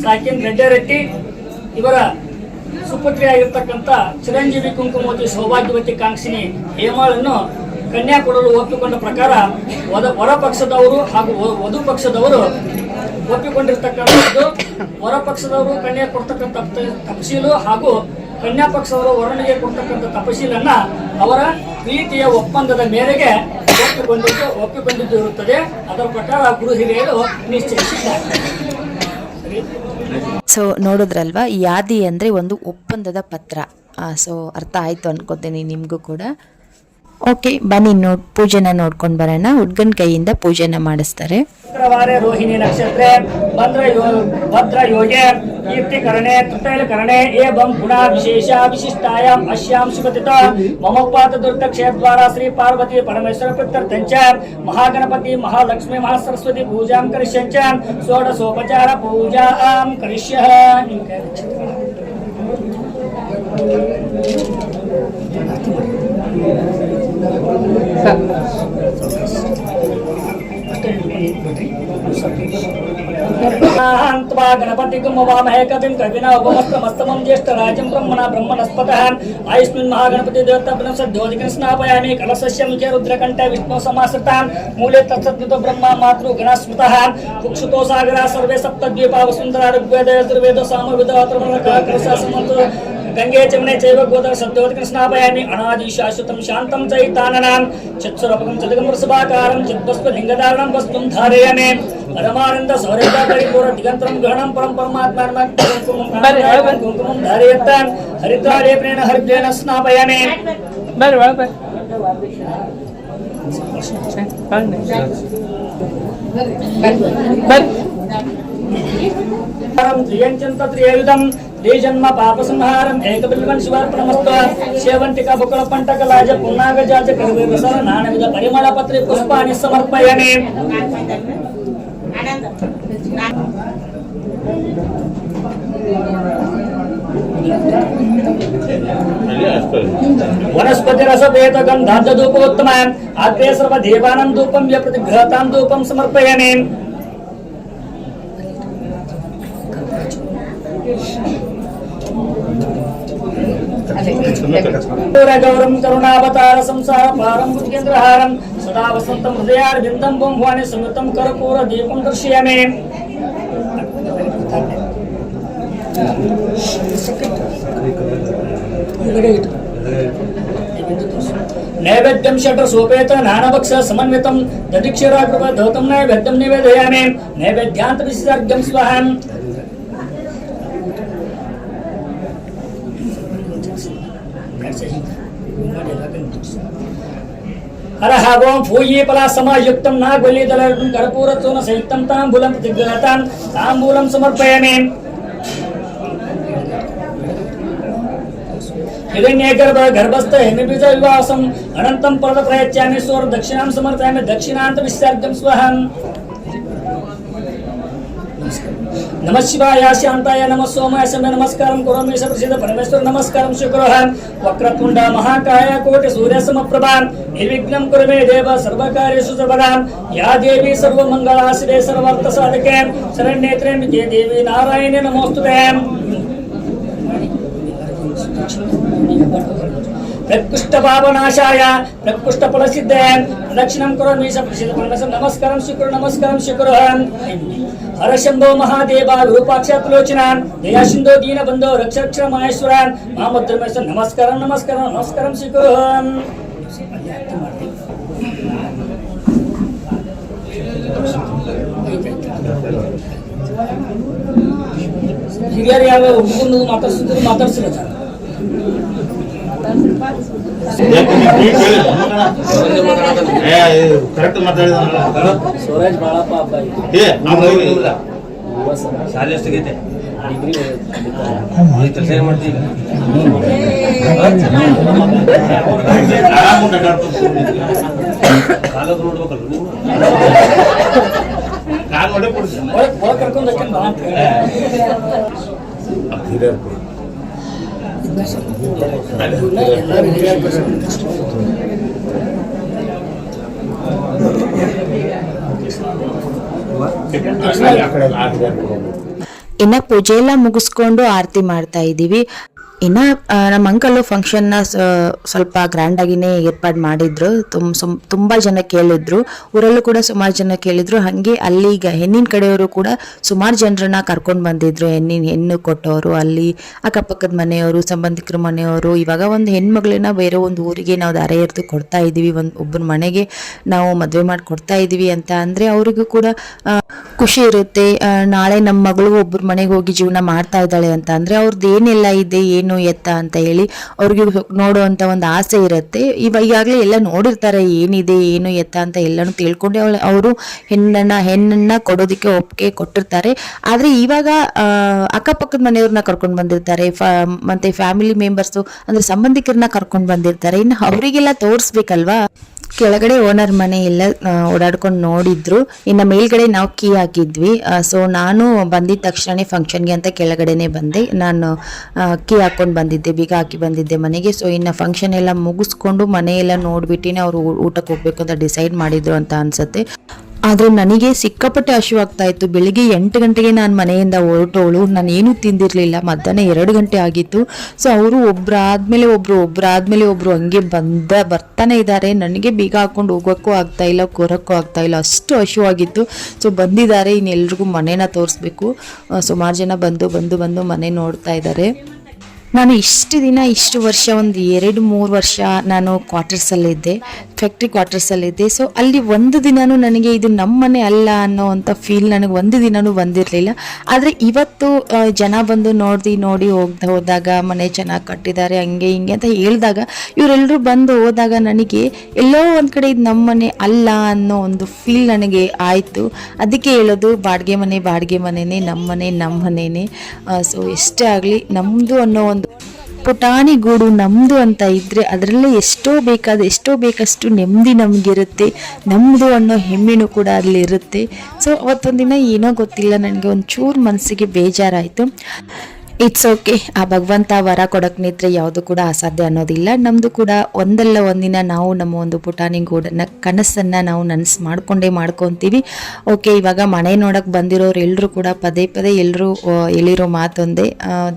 ಸಾಕಿನ್ ರೆಡ್ಡರೆಟ್ಟಿ ಇವರ ಸುಪುತ್ರಿಯಾಗಿರ್ತಕ್ಕಂಥ ಚಿರಂಜೀವಿ ಕುಂಕುಮವತಿ ಸೌಭಾಗ್ಯವತಿ ಕಾಂಕ್ಷಿನಿ ಹೇಮಾಳನ್ನು ಕನ್ಯಾ ಕೊಡಲು ಒಪ್ಪಿಕೊಂಡ ಪ್ರಕಾರ ವರ ಪಕ್ಷದವರು ಹಾಗೂ ವಧು ಪಕ್ಷದವರು ಒಪ್ಪಿಕೊಂಡಿರ್ತಕ್ಕಂಥದ್ದು. ಹೊರಪಕ್ಷದವರು ಕನ್ಯಾ ಕೊಡ್ತಕ್ಕಂಥ ತಪಶೀಲು ಹಾಗೂ ಕನ್ಯಾ ಪಕ್ಷದವರು ವರನಿಗೆ ಕೊಡ್ತಕ್ಕಂಥ ತಪಶೀಲನ್ನ ಅವರ ಪ್ರೀತಿಯ ಒಪ್ಪಂದದ ಮೇರೆಗೆ ಒಪ್ಪಿಕೊಂಡಿದ್ದು ಇರುತ್ತದೆ. ಅದರ ಪ್ರಕಾರ ಗುರು ಹಿರಿಯರು ನಿಶ್ಚಯಿಸಿದ್ದಾರೆ. ಸೊ ನೋಡಿದ್ರಲ್ವಾ, ಯಾದಿ ಅಂದರೆ ಒಂದು ಒಪ್ಪಂದದ ಪತ್ರ. ಸೊ ಅರ್ಥ ಆಯಿತು ಅನ್ಕೋತೀನಿ ನಿಮಗೂ ಕೂಡ. ಓಕೆ, ಬನ್ನಿ ಪೂಜೆನ ನೋಡ್ಕೊಂಡು ಬರೋಣ. ಹುಡ್ಗನ ಕೈಯಿಂದ ಪೂಜೆನ ಮಾಡಿಸ್ತಾರೆ. ಶುಕ್ರವಾರ ರೋಹಿಣಿ ನಕ್ಷತ್ರೆ ಭದ್ರ ಯೋಗೆ ಕೀರ್ತಿಕರಣೆ ತೃತೈಲಕರಣೆ ಏವಂ ಗುಣ ವಿಶೇಷ ವಿಶಿಷ್ಟಾಯಾಂ ಅಶ್ಯಾಂ ಶುಭತಿತ ಮಮೋಪಾತ ದುರ್ಗ ಕ್ಷೇತ್ರದ್ವಾರ ಶ್ರೀ ಪಾರ್ವತಿ ಪರಮೇಶ್ವರ ಪ್ರೀತ್ಯರ್ಥಂಚ ಮಹಾಗಣಪತಿ ಮಹಾಲಕ್ಷ್ಮಿ ಮಹಾಸರಸ್ವತಿ ಪೂಜಾಂ ಕರಿಷ್ಯಂಚ ಷೋಡಶೋಪಚಾರ ಪೂಜಾಂ ಕರಿಷ್ಯಃ. गणपति वामहे कविं कविना उपमस्तमस्तमं ज्येष्ठराजं ब्रह्मणस्पतः आयुष्मिन् महागणपति देवताभ्यं स्नापयामि कलशस्य मुखे रुद्रकण्ठे विष्णु समाश्रितां मूले तत्सत्वितो ब्रह्मा मातृगणः स्मृतः कुक्षुतो सागरा सर्वे सप्तद्वीपा वसुन्धरा ऋग्वेद यजुर्वेद सामवेद अथर्वणः कलशासमन्तु गंगे चमने चैव गोदर सद्योतिकं स्नापयामि अनादि शाश्वतं शान्तं चैताननां चत्सुरपकं चतुकं वृषभाकारं चिद्वस्व लिङ्गधारणं वस्तुं धारयामि परमानन्द सौरभ्य परिपूर्ण दिगन्तरं गहनं परं परमात्मानं कुङ्कुमं धारयतां हरिद्रालेपनेन हरिद्रेण स्नापयामि. त्रियंचंत्रियुधम जन्म पाप संहारम एकबिल्वन शिवार्पणमस्तु सेवंतिका बुकल पंटक लाज पुन्नाग जाज करवे वसर नानाविध परिमळ पत्रे पुष्पाणि समर्पयामि. वनस्पति रस वेद गंधांत धूपोत्तम आग्रे सर्व देवानां धूपं य प्रतिगृहतां धूपं समर्पयामि. गौरम करुणावतार संसार पारम भुजगेन्द्रहारम सदा वसंतम हृदयारविंदम भुवने संयुतम कर्पूर दीपम दर्शयामि. नैवेद्यं षट् सोपेत नानाभक्ष समन्वितं दधिक्षराकृप धौतं नैवेद्यं निवेदयामि. नैवेद्यान्त विसर्गं स्वाहा. हरः ओं फूयी पला समायुक्तं नागवल्लीदलर्पं कर्पूरचूर्ण संयुक्तं ताम्बूलं प्रतिगृहतां ताम्बूलं समर्पयामि. हिरण्यगर्भ गर्भस्थ हेमबीज विवासम् अनन्तं पर्वत प्रयच्छामि. स्वर दक्षिणां समर्पयामि. दक्षिणान्त विसर्गं स्वाहा. नमः शिवाय शांताय नमः सोमाय समय नमस्कारं करोमि प्रसिद्ध परमेश्वर नमस्कारं स्वीकुर्वन्. वक्रतुण्ड महाकाय कोटि सूर्य समप्रभा निर्विघ्नं कुरु मे देव सर्वकार्येषु सर्वदा. या देवी सर्वमङ्गला शिवे सर्वार्थ साधके शरण्ये त्र्यम्बके देवी नारायणे नमोस्तुते. प्रकृष्ट पापनाशाय प्रकृष्ट फलसिद्धे प्रदक्षिणं करोमि प्रसिद्ध परमेश्वर नमस्कारं स्वीकुर्वन्. हर शंभो महादेव विरूपाक्षलोचना दया सिंधो दीन बंधो रक्ष रक्ष माहेश्वर महामुद्रमेश्वर नमस्कारं स्वीकुर्वन्. ಹಿರಿಯರು ಯಾವ ಹುಡುಗನು ಮಾತಾಡ್ಸಿಲ್ಲ ಸರ್. ಕರೆಕ್ಟ್ ಮಾತಾಡಿದ ಸ್ವರಾಜ್ ಬಾಳಪ್ಪ ಹಬ್ಬ ಶಾಲೆ ಎಷ್ಟಾಗೈತೆ ಕೆಲಸ ಏನ್ ಮಾಡ್ತೀವಿ ಕಾಲದ ನೋಡ್ಬೇಕಲ್ಲ ನೀವು ಕಾಲ್ ನೋಡೇ ಕೊಡ್ತೀವಿ ಕರ್ಕೊಂಡು ಇನ್ನ ಪೂಜೆ ಎಲ್ಲ ಮುಗಿಸ್ಕೊಂಡು ಆರತಿ ಮಾಡ್ತಾ ಇದೀವಿ. ಇನ್ನು ನಮ್ಮ ಅಂಕಲು ಫಂಕ್ಷನ್ನ ಸ್ವಲ್ಪ ಗ್ರ್ಯಾಂಡಾಗಿಯೇ ಏರ್ಪಾಡು ಮಾಡಿದ್ರು. ತುಂಬ ಜನ ಕೇಳಿದ್ರು, ಊರಲ್ಲೂ ಕೂಡ ಸುಮಾರು ಜನ ಕೇಳಿದ್ರು. ಹಾಗೆ ಅಲ್ಲಿ ಈಗ ಹೆಣ್ಣಿನ ಕಡೆಯವರು ಕೂಡ ಸುಮಾರು ಜನರನ್ನ ಕರ್ಕೊಂಡು ಬಂದಿದ್ರು. ಹೆಣ್ಣು ಕೊಟ್ಟವರು, ಅಲ್ಲಿ ಅಕ್ಕಪಕ್ಕದ ಮನೆಯವರು, ಸಂಬಂಧಿಕರ ಮನೆಯವರು. ಇವಾಗ ಒಂದು ಹೆಣ್ಮಗಳನ್ನ ಬೇರೆ ಒಂದು ಊರಿಗೆ ನಾವು ದಾರೆ ಎರೆದು ಕೊಡ್ತಾ ಇದ್ದೀವಿ, ಒಬ್ಬರ ಮನೆಗೆ ನಾವು ಮದುವೆ ಮಾಡಿ ಕೊಡ್ತಾ ಇದ್ದೀವಿ ಅಂತ ಅಂದರೆ ಅವರಿಗೂ ಕೂಡ ಖುಷಿ ಇರುತ್ತೆ. ನಾಳೆ ನಮ್ಮ ಮಗಳು ಒಬ್ಬರ ಮನೆಗೆ ಹೋಗಿ ಜೀವನ ಮಾಡ್ತಾ ಇದ್ದಾಳೆ ಅಂತ ಅಂದರೆ ಅವ್ರದ್ದು ಏನೆಲ್ಲ ಇದೆ, ಏನು ಎತ್ತ ಅಂತ ಹೇಳಿ ಅವ್ರಿಗೆ ನೋಡುವಂಥ ಒಂದು ಆಸೆ ಇರುತ್ತೆ. ಈಗಾಗಲೇ ಎಲ್ಲ ನೋಡಿರ್ತಾರೆ ಏನಿದೆ ಏನು ಎತ್ತ ಅಂತ ಎಲ್ಲನೂ ತಿಳ್ಕೊಂಡೆ ಅವರು ಹೆಣ್ಣನ್ನ ಕೊಡೋದಕ್ಕೆ ಒಪ್ಪಿಗೆ ಕೊಟ್ಟಿರ್ತಾರೆ. ಆದರೆ ಇವಾಗ ಅಕ್ಕಪಕ್ಕದ ಮನೆಯವ್ರನ್ನ ಕರ್ಕೊಂಡು ಬಂದಿರ್ತಾರೆ, ಮತ್ತೆ ಫ್ಯಾಮಿಲಿ ಮೆಂಬರ್ಸು ಅಂದರೆ ಸಂಬಂಧಿಕರನ್ನ ಕರ್ಕೊಂಡು ಬಂದಿರ್ತಾರೆ. ಇನ್ನು ಅವರಿಗೆಲ್ಲ ತೋರಿಸ್ಬೇಕಲ್ವಾ. ಕೆಳಗಡೆ ಓನರ್ ಮನೆ ಎಲ್ಲ ಓಡಾಡ್ಕೊಂಡು ನೋಡಿದ್ರು. ಇನ್ನು ಮೇಲ್ಗಡೆ ನಾವು ಕೀ ಹಾಕಿದ್ವಿ. ಸೊ ನಾನು ಬಂದಿದ್ದ ತಕ್ಷಣ ಫಂಕ್ಷನ್ಗೆ ಅಂತ ಕೆಳಗಡೆನೆ ಬಂದೆ. ನಾನು ಕೀ ಹಾಕ್ಕೊಂಡು ಬಂದಿದ್ದೆ, ಬೀಗ ಹಾಕಿ ಬಂದಿದ್ದೆ ಮನೆಗೆ. ಸೊ ಇನ್ನು ಫಂಕ್ಷನ್ ಎಲ್ಲ ಮುಗಿಸ್ಕೊಂಡು ಮನೆಯೆಲ್ಲ ನೋಡ್ಬಿಟ್ಟಿನೇ ಅವರು ಊಟಕ್ಕೆ ಹೋಗ್ಬೇಕು ಅಂತ ಡಿಸೈಡ್ ಮಾಡಿದ್ರು ಅಂತ ಅನ್ಸುತ್ತೆ. ಆದರೆ ನನಗೆ ಸಿಕ್ಕಾಪಟ್ಟೆ ಹಸಿವಾಗ್ತಾ ಇತ್ತು. ಬೆಳಿಗ್ಗೆ 8 ಗಂಟೆಗೆ ನಾನು ಮನೆಯಿಂದ ಹೊರಟೋಳು. ನಾನು ಏನೂ ತಿಂದಿರಲಿಲ್ಲ. ಮಧ್ಯಾಹ್ನ 2 ಗಂಟೆ ಆಗಿತ್ತು. ಸೊ ಅವರು ಒಬ್ಬರಾದ್ಮೇಲೆ ಒಬ್ರು ಹಂಗೆ ಬರ್ತಾನೆ ಇದ್ದಾರೆ. ನನಗೆ ಬೀಗ ಹಾಕ್ಕೊಂಡು ಹೋಗೋಕ್ಕೂ ಆಗ್ತಾಯಿಲ್ಲ, ಕೂರಕ್ಕೂ ಆಗ್ತಾಯಿಲ್ಲ, ಅಷ್ಟು ಹಸಿವಾಗಿತ್ತು. ಸೊ ಬಂದಿದ್ದಾರೆ, ಇನ್ನೆಲ್ರಿಗೂ ಮನೇನ ತೋರಿಸ್ಬೇಕು. ಸುಮಾರು ಜನ ಬಂದು ಮನೆ ನೋಡ್ತಾ ಇದ್ದಾರೆ. ನಾನು ಇಷ್ಟು ವರ್ಷ ಒಂದು 2-3 ವರ್ಷ ನಾನು ಕ್ವಾರ್ಟರ್ಸಲ್ಲಿದ್ದೆ, ಫ್ಯಾಕ್ಟ್ರಿ ಕ್ವಾರ್ಟರ್ಸಲ್ಲಿದ್ದೆ. ಸೊ ಅಲ್ಲಿ ಒಂದು ದಿನವೂ ನನಗೆ ಇದು ನಮ್ಮ ಮನೆ ಅಲ್ಲ ಅನ್ನೋ ಅಂಥ ಫೀಲ್ ನನಗೆ ಒಂದು ದಿನವೂ ಬಂದಿರಲಿಲ್ಲ. ಆದರೆ ಇವತ್ತು ಜನ ಬಂದು ನೋಡಿ ಹೋದಾಗ ಮನೆ ಚೆನ್ನಾಗಿ ಕಟ್ಟಿದ್ದಾರೆ ಹಂಗೆ ಹಿಂಗೆ ಅಂತ ಹೇಳಿದಾಗ, ಇವರೆಲ್ಲರೂ ಬಂದು ಹೋದಾಗ ನನಗೆ ಎಲ್ಲೋ ಒಂದು ಕಡೆ ಇದು ನಮ್ಮ ಮನೆ ಅಲ್ಲ ಅನ್ನೋ ಒಂದು ಫೀಲ್ ನನಗೆ ಆಯಿತು. ಅದಕ್ಕೆ ಹೇಳೋದು ಬಾಡಿಗೆ ಮನೆಯೇ, ನಮ್ಮ ಮನೆಯೇ. ಸೊ ಎಷ್ಟೇ ಆಗಲಿ ನಮ್ಮದು ಅನ್ನೋ ಒಂದು ಪುಟಾಣಿ ಗೂಡು ನಮ್ಮದು ಅಂತ ಇದ್ದರೆ ಅದರಲ್ಲೇ ಎಷ್ಟೋ ಬೇಕಷ್ಟು ನೆಮ್ಮದಿ ನಮಗಿರುತ್ತೆ. ನಮ್ಮದು ಅನ್ನೋ ಹೆಮ್ಮೆನೂ ಕೂಡ ಅಲ್ಲಿರುತ್ತೆ. ಸೊ ಅವತ್ತೊಂದು ದಿನ ಏನೋ ಗೊತ್ತಿಲ್ಲ, ನನಗೆ ಒಂಚೂರು ಮನಸ್ಸಿಗೆ ಬೇಜಾರಾಯಿತು. It's okay. ಆ ಭಗವಂತ ವರ ಕೊಡಕ್ಕೆ ನಿಂತರೆ ಯಾವುದು ಕೂಡ ಅಸಾಧ್ಯ ಅನ್ನೋದಿಲ್ಲ. ನಮ್ಮದು ಕೂಡ ಒಂದಲ್ಲ ಒಂದಿನ ನಾವು ನಮ್ಮ ಒಂದು ಪುಟಾಣಿ ಗೂಡನ್ನು ಕನಸನ್ನು ನಾವು ನನಸು ಮಾಡ್ಕೊತೀವಿ. ಓಕೆ, ಇವಾಗ ಮನೆ ನೋಡೋಕ್ಕೆ ಬಂದಿರೋರು ಎಲ್ಲರೂ ಕೂಡ ಪದೇ ಎಲ್ಲರೂ ಹೇಳಿರೋ ಮಾತೊಂದೇ,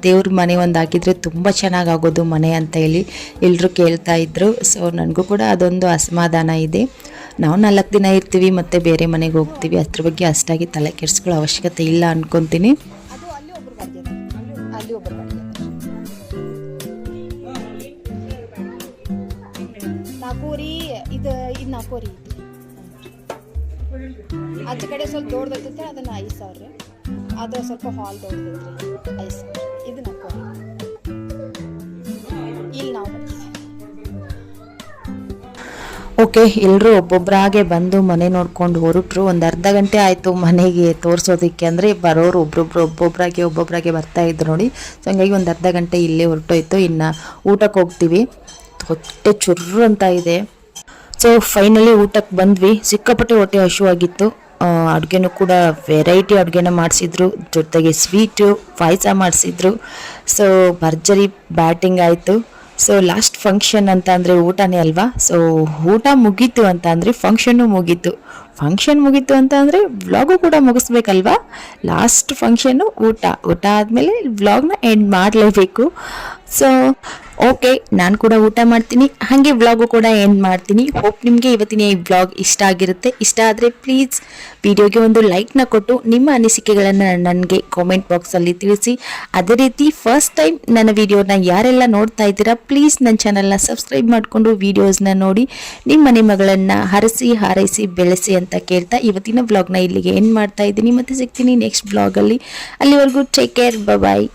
ದೇವ್ರ ಮನೆ ಒಂದು ಹಾಕಿದರೆ ತುಂಬ ಚೆನ್ನಾಗಾಗೋದು ಮನೆ ಅಂತ ಹೇಳಿ ಎಲ್ಲರೂ ಕೇಳ್ತಾ ಇದ್ರು. ಸೊ ನನಗೂ ಕೂಡ ಅದೊಂದು ಅಸಮಾಧಾನ ಇದೆ. ನಾವು 4 ದಿನ ಇರ್ತೀವಿ ಮತ್ತು ಬೇರೆ ಮನೆಗೆ ಹೋಗ್ತೀವಿ. ಅದ್ರ ಬಗ್ಗೆ ಅಷ್ಟಾಗಿ ತಲೆ ಕೆಡಿಸ್ಕೊಳ್ಳೋ ಅವಶ್ಯಕತೆ ಇಲ್ಲ ಅನ್ಕೊತೀನಿ. ನಾಲ್ಕೂರಿ ಇದು ನಾಲ್ಕೂರಿ ಆಚೆ ಕಡೆ ಸ್ವಲ್ಪ ದೊಡ್ಡದೈತೆ, ಅದನ್ನು 5,000. ಅದು ಸ್ವಲ್ಪ ಹಾಲ್ ದೊಡ್ಡದೈತ್ರಿ, 5,000. ಇದು ನಾಲ್ಕೂರಿ. ಇಲ್ಲಿ ನಾವು ಓಕೆ, ಎಲ್ಲರೂ ಒಬ್ಬೊಬ್ಬರಾಗೆ ಬಂದು ಮನೆ ನೋಡ್ಕೊಂಡು ಹೊರಟ್ರು. ಒಂದು ಅರ್ಧ ಗಂಟೆ ಆಯಿತು ಮನೆಗೆ ತೋರಿಸೋದಕ್ಕೆ. ಅಂದರೆ ಬರೋರು ಒಬ್ಬೊಬ್ಬರಾಗೆ ಬರ್ತಾ ಇದ್ರು ನೋಡಿ. ಸೊ ಹಂಗಾಗಿ ಒಂದು ಅರ್ಧ ಗಂಟೆ ಇಲ್ಲೇ ಹೊರಟೋಯ್ತು. ಇನ್ನು ಊಟಕ್ಕೆ ಹೋಗ್ತೀವಿ. ಹೊಟ್ಟೆ ಚುರ್ರು ಅಂತ ಇದೆ. ಸೊ ಫೈನಲಿ ಊಟಕ್ಕೆ ಬಂದ್ವಿ. ಸಿಕ್ಕಾಪಟ್ಟೆ ಹೊಟ್ಟೆ ಹಸಿವಾಗಿತ್ತು. ಅಡುಗೆನೂ ಕೂಡ ವೆರೈಟಿ ಅಡುಗೆನ ಮಾಡಿಸಿದ್ರು, ಜೊತೆಗೆ ಸ್ವೀಟು ಪಾಯಸ ಮಾಡಿಸಿದ್ರು. ಸೊ ಭರ್ಜರಿ ಬ್ಯಾಟಿಂಗ್ ಆಯಿತು. ಸೊ ಲಾಸ್ಟ್ ಫಂಕ್ಷನ್ ಅಂತ ಅಂದರೆ ಊಟನೇ ಅಲ್ವಾ. ಸೊ ಊಟ ಮುಗೀತು ಅಂತ ಅಂದರೆ ಫಂಕ್ಷನ್ನು ಮುಗೀತು. ಫಂಕ್ಷನ್ ಮುಗೀತು ಅಂತ ಅಂದರೆ ವ್ಲಾಗು ಕೂಡ ಮುಗಿಸ್ಬೇಕಲ್ವಾ. ಲಾಸ್ಟ್ ಫಂಕ್ಷನ್ನು ಊಟ ಆದಮೇಲೆ ವ್ಲಾಗ್ನ ಎಂಡ್ ಮಾಡಲೇಬೇಕು. ಸೊ ಓಕೆ, ನಾನು ಕೂಡ ಊಟ ಮಾಡ್ತೀನಿ, ಹಾಗೆ ವ್ಲಾಗು ಕೂಡ ಎಂಡ್ ಮಾಡ್ತೀನಿ. ಹೋಪ್ ನಿಮಗೆ ಇವತ್ತಿನ ಈ ವ್ಲಾಗ್ ಇಷ್ಟ ಆಗಿರುತ್ತೆ. ಇಷ್ಟ ಆದರೆ ಪ್ಲೀಸ್ ವಿಡಿಯೋಗೆ ಒಂದು ಲೈಕ್ನ ಕೊಟ್ಟು ನಿಮ್ಮ ಅನಿಸಿಕೆಗಳನ್ನು ನನಗೆ ಕಾಮೆಂಟ್ ಬಾಕ್ಸಲ್ಲಿ ತಿಳಿಸಿ. ಅದೇ ರೀತಿ ಫಸ್ಟ್ ಟೈಮ್ ನನ್ನ ವಿಡಿಯೋನ ಯಾರೆಲ್ಲ ನೋಡ್ತಾ ಇದ್ದೀರಾ ಪ್ಲೀಸ್ ನನ್ನ ಚಾನಲ್ನ ಸಬ್ಸ್ಕ್ರೈಬ್ ಮಾಡಿಕೊಂಡು ವೀಡಿಯೋಸ್ನ ನೋಡಿ ನಿಮ್ಮ ಮನೆ ಮಗಳನ್ನು ಹರಸಿ ಹಾರೈಸಿ ಬೆಳೆಸಿ ಅಂತ ಕೇಳ್ತಾ ಇವತ್ತಿನ ವ್ಲಾಗ್ನ ಇಲ್ಲಿಗೆ ಎಂಡ್ ಮಾಡ್ತಾ ಇದ್ದೀನಿ. ಮತ್ತೆ ಸಿಗ್ತೀನಿ ನೆಕ್ಸ್ಟ್ ವ್ಲಾಗಲ್ಲಿ. ಅಲ್ಲಿವರೆಗೂ ಟೇಕ್ ಕೇರ್, ಬಾಯ್.